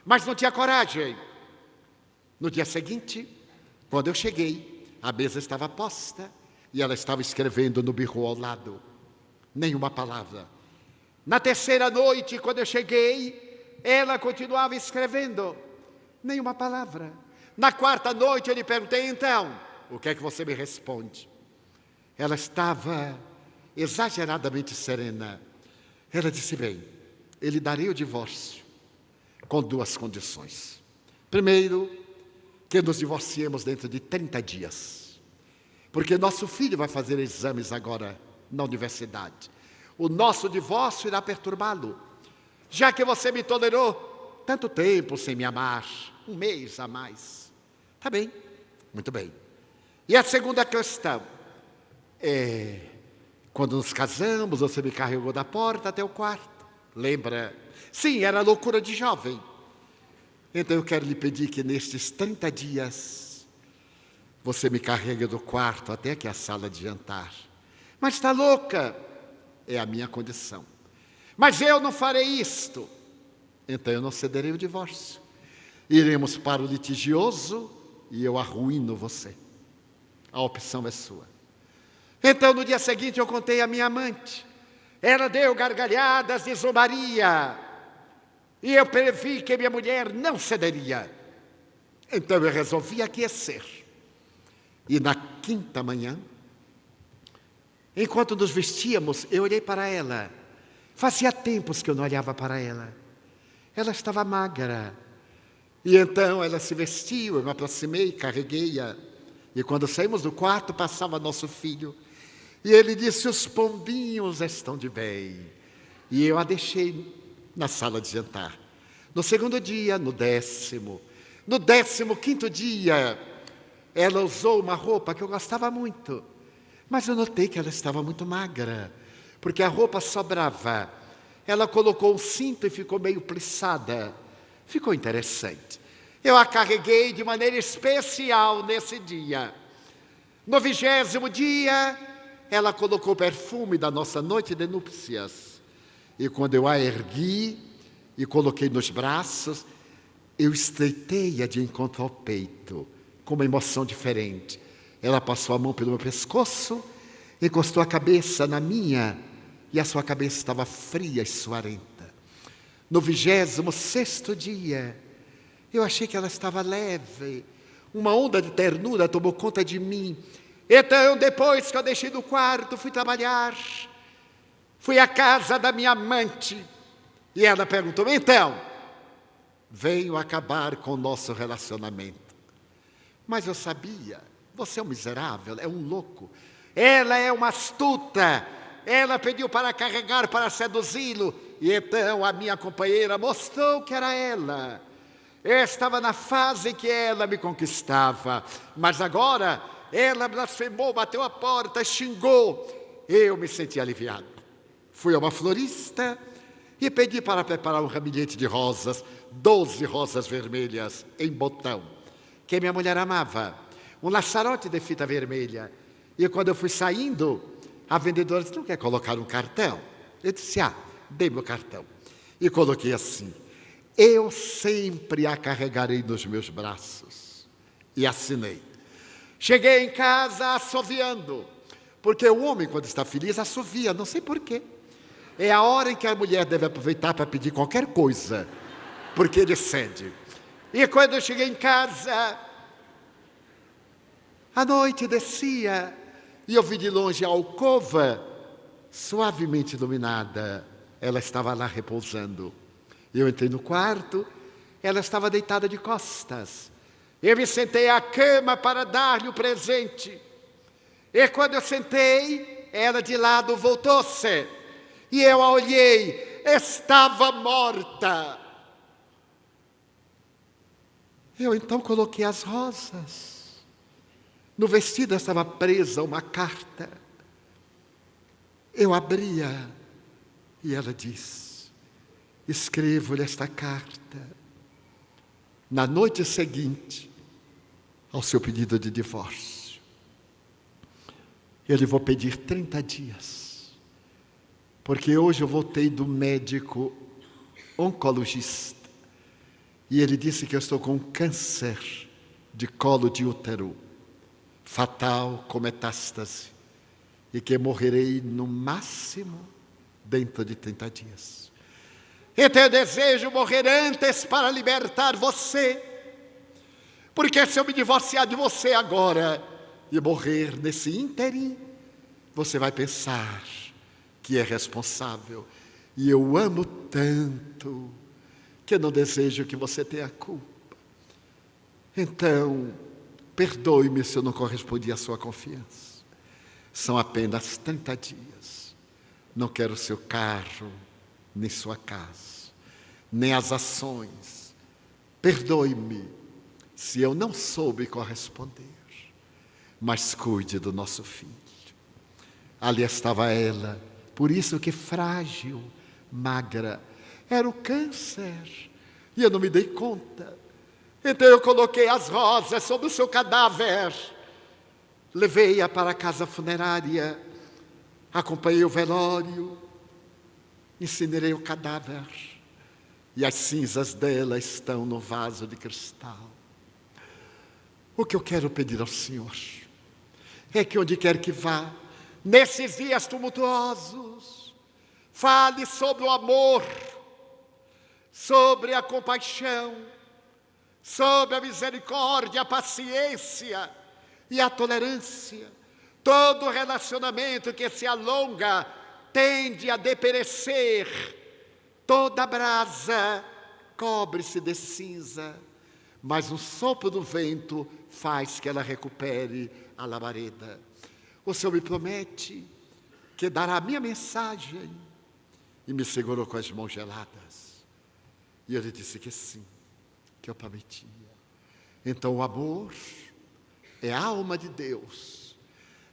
mas não tinha coragem. No dia seguinte, quando eu cheguei, a mesa estava posta e ela estava escrevendo no birro ao lado. Nenhuma palavra. Na terceira noite, quando eu cheguei, ela continuava escrevendo. Nenhuma palavra. Na quarta noite eu lhe perguntei: então, o que é que você me responde? Ela estava exageradamente serena. Ela disse: bem, eu lhe darei o divórcio com duas condições. Primeiro, que nos divorciemos dentro de 30 dias. Porque nosso filho vai fazer exames agora na universidade. O nosso divórcio irá perturbá-lo. Já que você me tolerou tanto tempo sem me amar, um mês a mais. Tá bem, muito bem. E a segunda questão é: quando nos casamos, você me carregou da porta até o quarto. Lembra? Sim, era loucura de jovem. Então eu quero lhe pedir que nestes 30 dias você me carregue do quarto até aqui a sala de jantar. Mas está louca? É a minha condição. Mas eu não farei isto. Então eu não cederei o divórcio. Iremos para o litigioso e eu arruíno você. A opção é sua. Então no dia seguinte eu contei à minha amante. Ela deu gargalhadas de zombaria. E eu previ que minha mulher não cederia. Então eu resolvi aquecer. E na quinta manhã, enquanto nos vestíamos, eu olhei para ela. Fazia tempos que eu não olhava para ela. Ela estava magra. E então ela se vestiu, eu me aproximei, carreguei-a. E quando saímos do quarto, passava nosso filho. E ele disse: os pombinhos estão de bem. E eu a deixei na sala de jantar. No segundo dia, no 15º dia, ela usou uma roupa que eu gostava muito. Mas eu notei que ela estava muito magra, porque a roupa sobrava. Ela colocou um cinto e ficou meio plissada. Ficou interessante. Eu a carreguei de maneira especial nesse dia. No 20º dia, ela colocou o perfume da nossa noite de núpcias. E quando eu a ergui e coloquei nos braços, eu estreitei-a de encontro ao peito, com uma emoção diferente. Ela passou a mão pelo meu pescoço, encostou a cabeça na minha, e a sua cabeça estava fria e suarenta. No 26º dia, eu achei que ela estava leve. Uma onda de ternura tomou conta de mim. Então, depois que eu deixei do quarto, fui trabalhar. Fui à casa da minha amante. E ela perguntou: então, venho acabar com o nosso relacionamento. Mas eu sabia, você é um miserável, é um louco. Ela é uma astuta. Ela pediu para carregar para seduzi-lo. E então a minha companheira mostrou que era ela. Eu estava na fase em que ela me conquistava. Mas agora ela blasfemou, bateu a porta, xingou. Eu me senti aliviado. Fui a uma florista e pedi para preparar um ramilhete de rosas, 12 rosas vermelhas em botão, que minha mulher amava. Um laçarote de fita vermelha. E quando eu fui saindo, a vendedora disse: não quer colocar um cartão? Eu disse: dei meu cartão. E coloquei assim: eu sempre a carregarei nos meus braços. E assinei. Cheguei em casa assoviando, porque o homem, quando está feliz, assovia, não sei porquê. É a hora em que a mulher deve aproveitar para pedir qualquer coisa, porque ele cede. E quando eu cheguei em casa, a noite descia, e eu vi de longe a alcova, suavemente iluminada. Ela estava lá repousando. Eu entrei no quarto, ela estava deitada de costas. Eu me sentei à cama para dar-lhe o presente. E quando eu sentei, ela de lado voltou-se. E eu a olhei, estava morta. Eu então coloquei as rosas. No vestido estava presa uma carta. Eu abria e ela disse: escrevo-lhe esta carta na noite seguinte ao seu pedido de divórcio. Eu lhe vou pedir 30 dias, porque hoje eu voltei do médico oncologista e ele disse que eu estou com câncer de colo de útero, fatal, com metástase, e que morrerei no máximo dentro de 30 dias. Então eu desejo morrer antes para libertar você, porque se eu me divorciar de você agora e morrer nesse ínterim, você vai pensar que é responsável. E eu amo tanto que eu não desejo que você tenha culpa. Então, perdoe-me se eu não correspondi à sua confiança. São apenas 30 dias. Não quero seu carro, nem sua casa, nem as ações. Perdoe-me se eu não soube corresponder. Mas cuide do nosso filho. Ali estava ela, por isso que frágil, magra. Era o câncer. E eu não me dei conta. Então eu coloquei as rosas sobre o seu cadáver. Levei-a para a casa funerária. Acompanhei o velório. Incinerei o cadáver. E as cinzas dela estão no vaso de cristal. O que eu quero pedir ao Senhor é que onde quer que vá, nesses dias tumultuosos, fale sobre o amor, sobre a compaixão, sobre a misericórdia, a paciência e a tolerância. Todo relacionamento que se alonga tende a deperecer. Toda brasa cobre-se de cinza, mas um sopro do vento faz que ela recupere a labareda. O Senhor me promete que dará a minha mensagem. E me segurou com as mãos geladas. E eu lhe disse que sim, que eu prometia. Então o amor é a alma de Deus,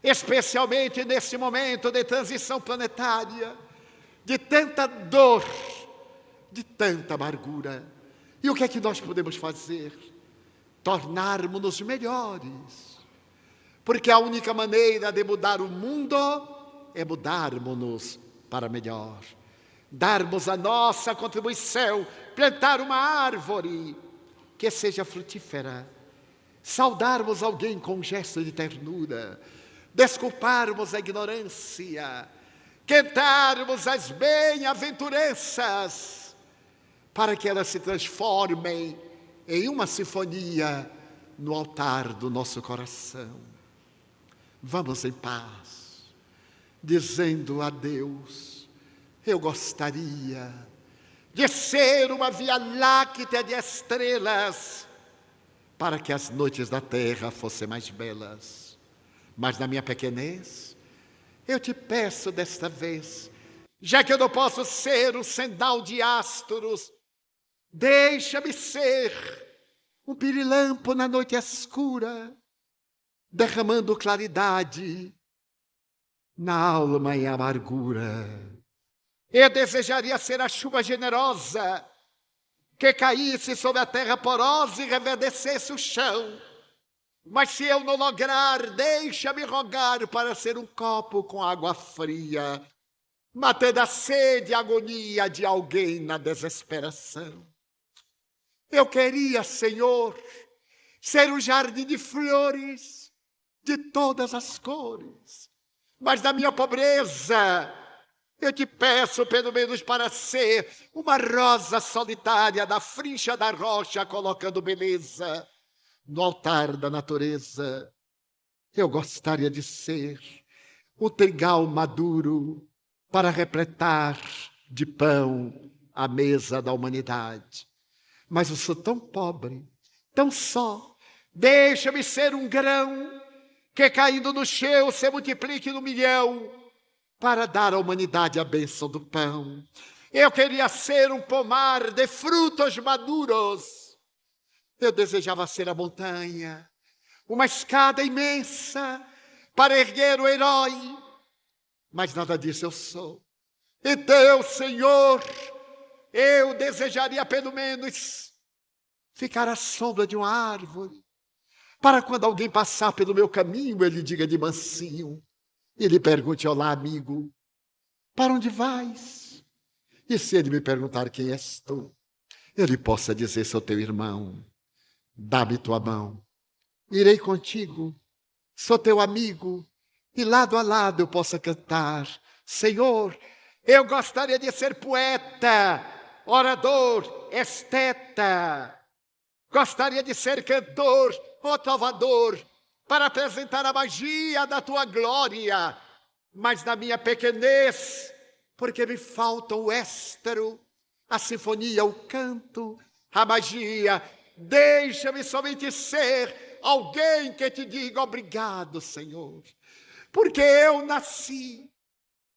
especialmente nesse momento de transição planetária, de tanta dor, de tanta amargura. E o que é que nós podemos fazer? Tornarmos-nos melhores. Porque a única maneira de mudar o mundo é mudarmos-nos para melhor. Darmos a nossa contribuição, plantar uma árvore que seja frutífera, saudarmos alguém com um gesto de ternura, desculparmos a ignorância, cantarmos as bem-aventuranças para que elas se transformem em uma sinfonia no altar do nosso coração. Vamos em paz, dizendo a Deus: eu gostaria de ser uma via láctea de estrelas, para que as noites da terra fossem mais belas. Mas na minha pequenez, eu te peço desta vez, já que eu não posso ser um sendal de astros, deixa-me ser um pirilampo na noite escura, derramando claridade na alma em amargura. Eu desejaria ser a chuva generosa que caísse sobre a terra porosa e reverdecesse o chão. Mas se eu não lograr, deixa-me rogar para ser um copo com água fria, matando a sede e a agonia de alguém na desesperação. Eu queria, Senhor, ser um jardim de flores de todas as cores, mas na minha pobreza eu te peço pelo menos para ser uma rosa solitária na frincha da rocha, colocando beleza no altar da natureza. Eu gostaria de ser um trigal maduro para repletar de pão a mesa da humanidade. Mas eu sou tão pobre, tão só. Deixa-me ser um grão que, caindo no chão, se multiplique no milhão, para dar à humanidade a bênção do pão. Eu queria ser um pomar de frutos maduros. Eu desejava ser a montanha, uma escada imensa para erguer o herói. Mas nada disso eu sou. Então, Senhor, eu desejaria pelo menos ficar à sombra de uma árvore, para quando alguém passar pelo meu caminho, ele diga de mansinho, e lhe pergunte: olá, amigo, para onde vais? E se ele me perguntar quem és tu, eu lhe possa dizer: sou teu irmão, dá-me tua mão, irei contigo, sou teu amigo, e lado a lado eu possa cantar: Senhor, eu gostaria de ser poeta, orador, esteta. Gostaria de ser cantor ou trovador, para apresentar a magia da tua glória. Mas na minha pequenez, porque me falta o éstero, a sinfonia, o canto, a magia, deixa-me somente ser alguém que te diga: obrigado, Senhor, porque eu nasci.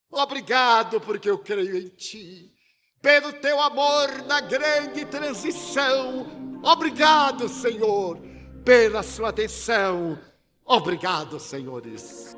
Obrigado porque eu creio em ti, pelo teu amor na grande transição. Obrigado, Senhor, pela sua atenção. Obrigado, senhores.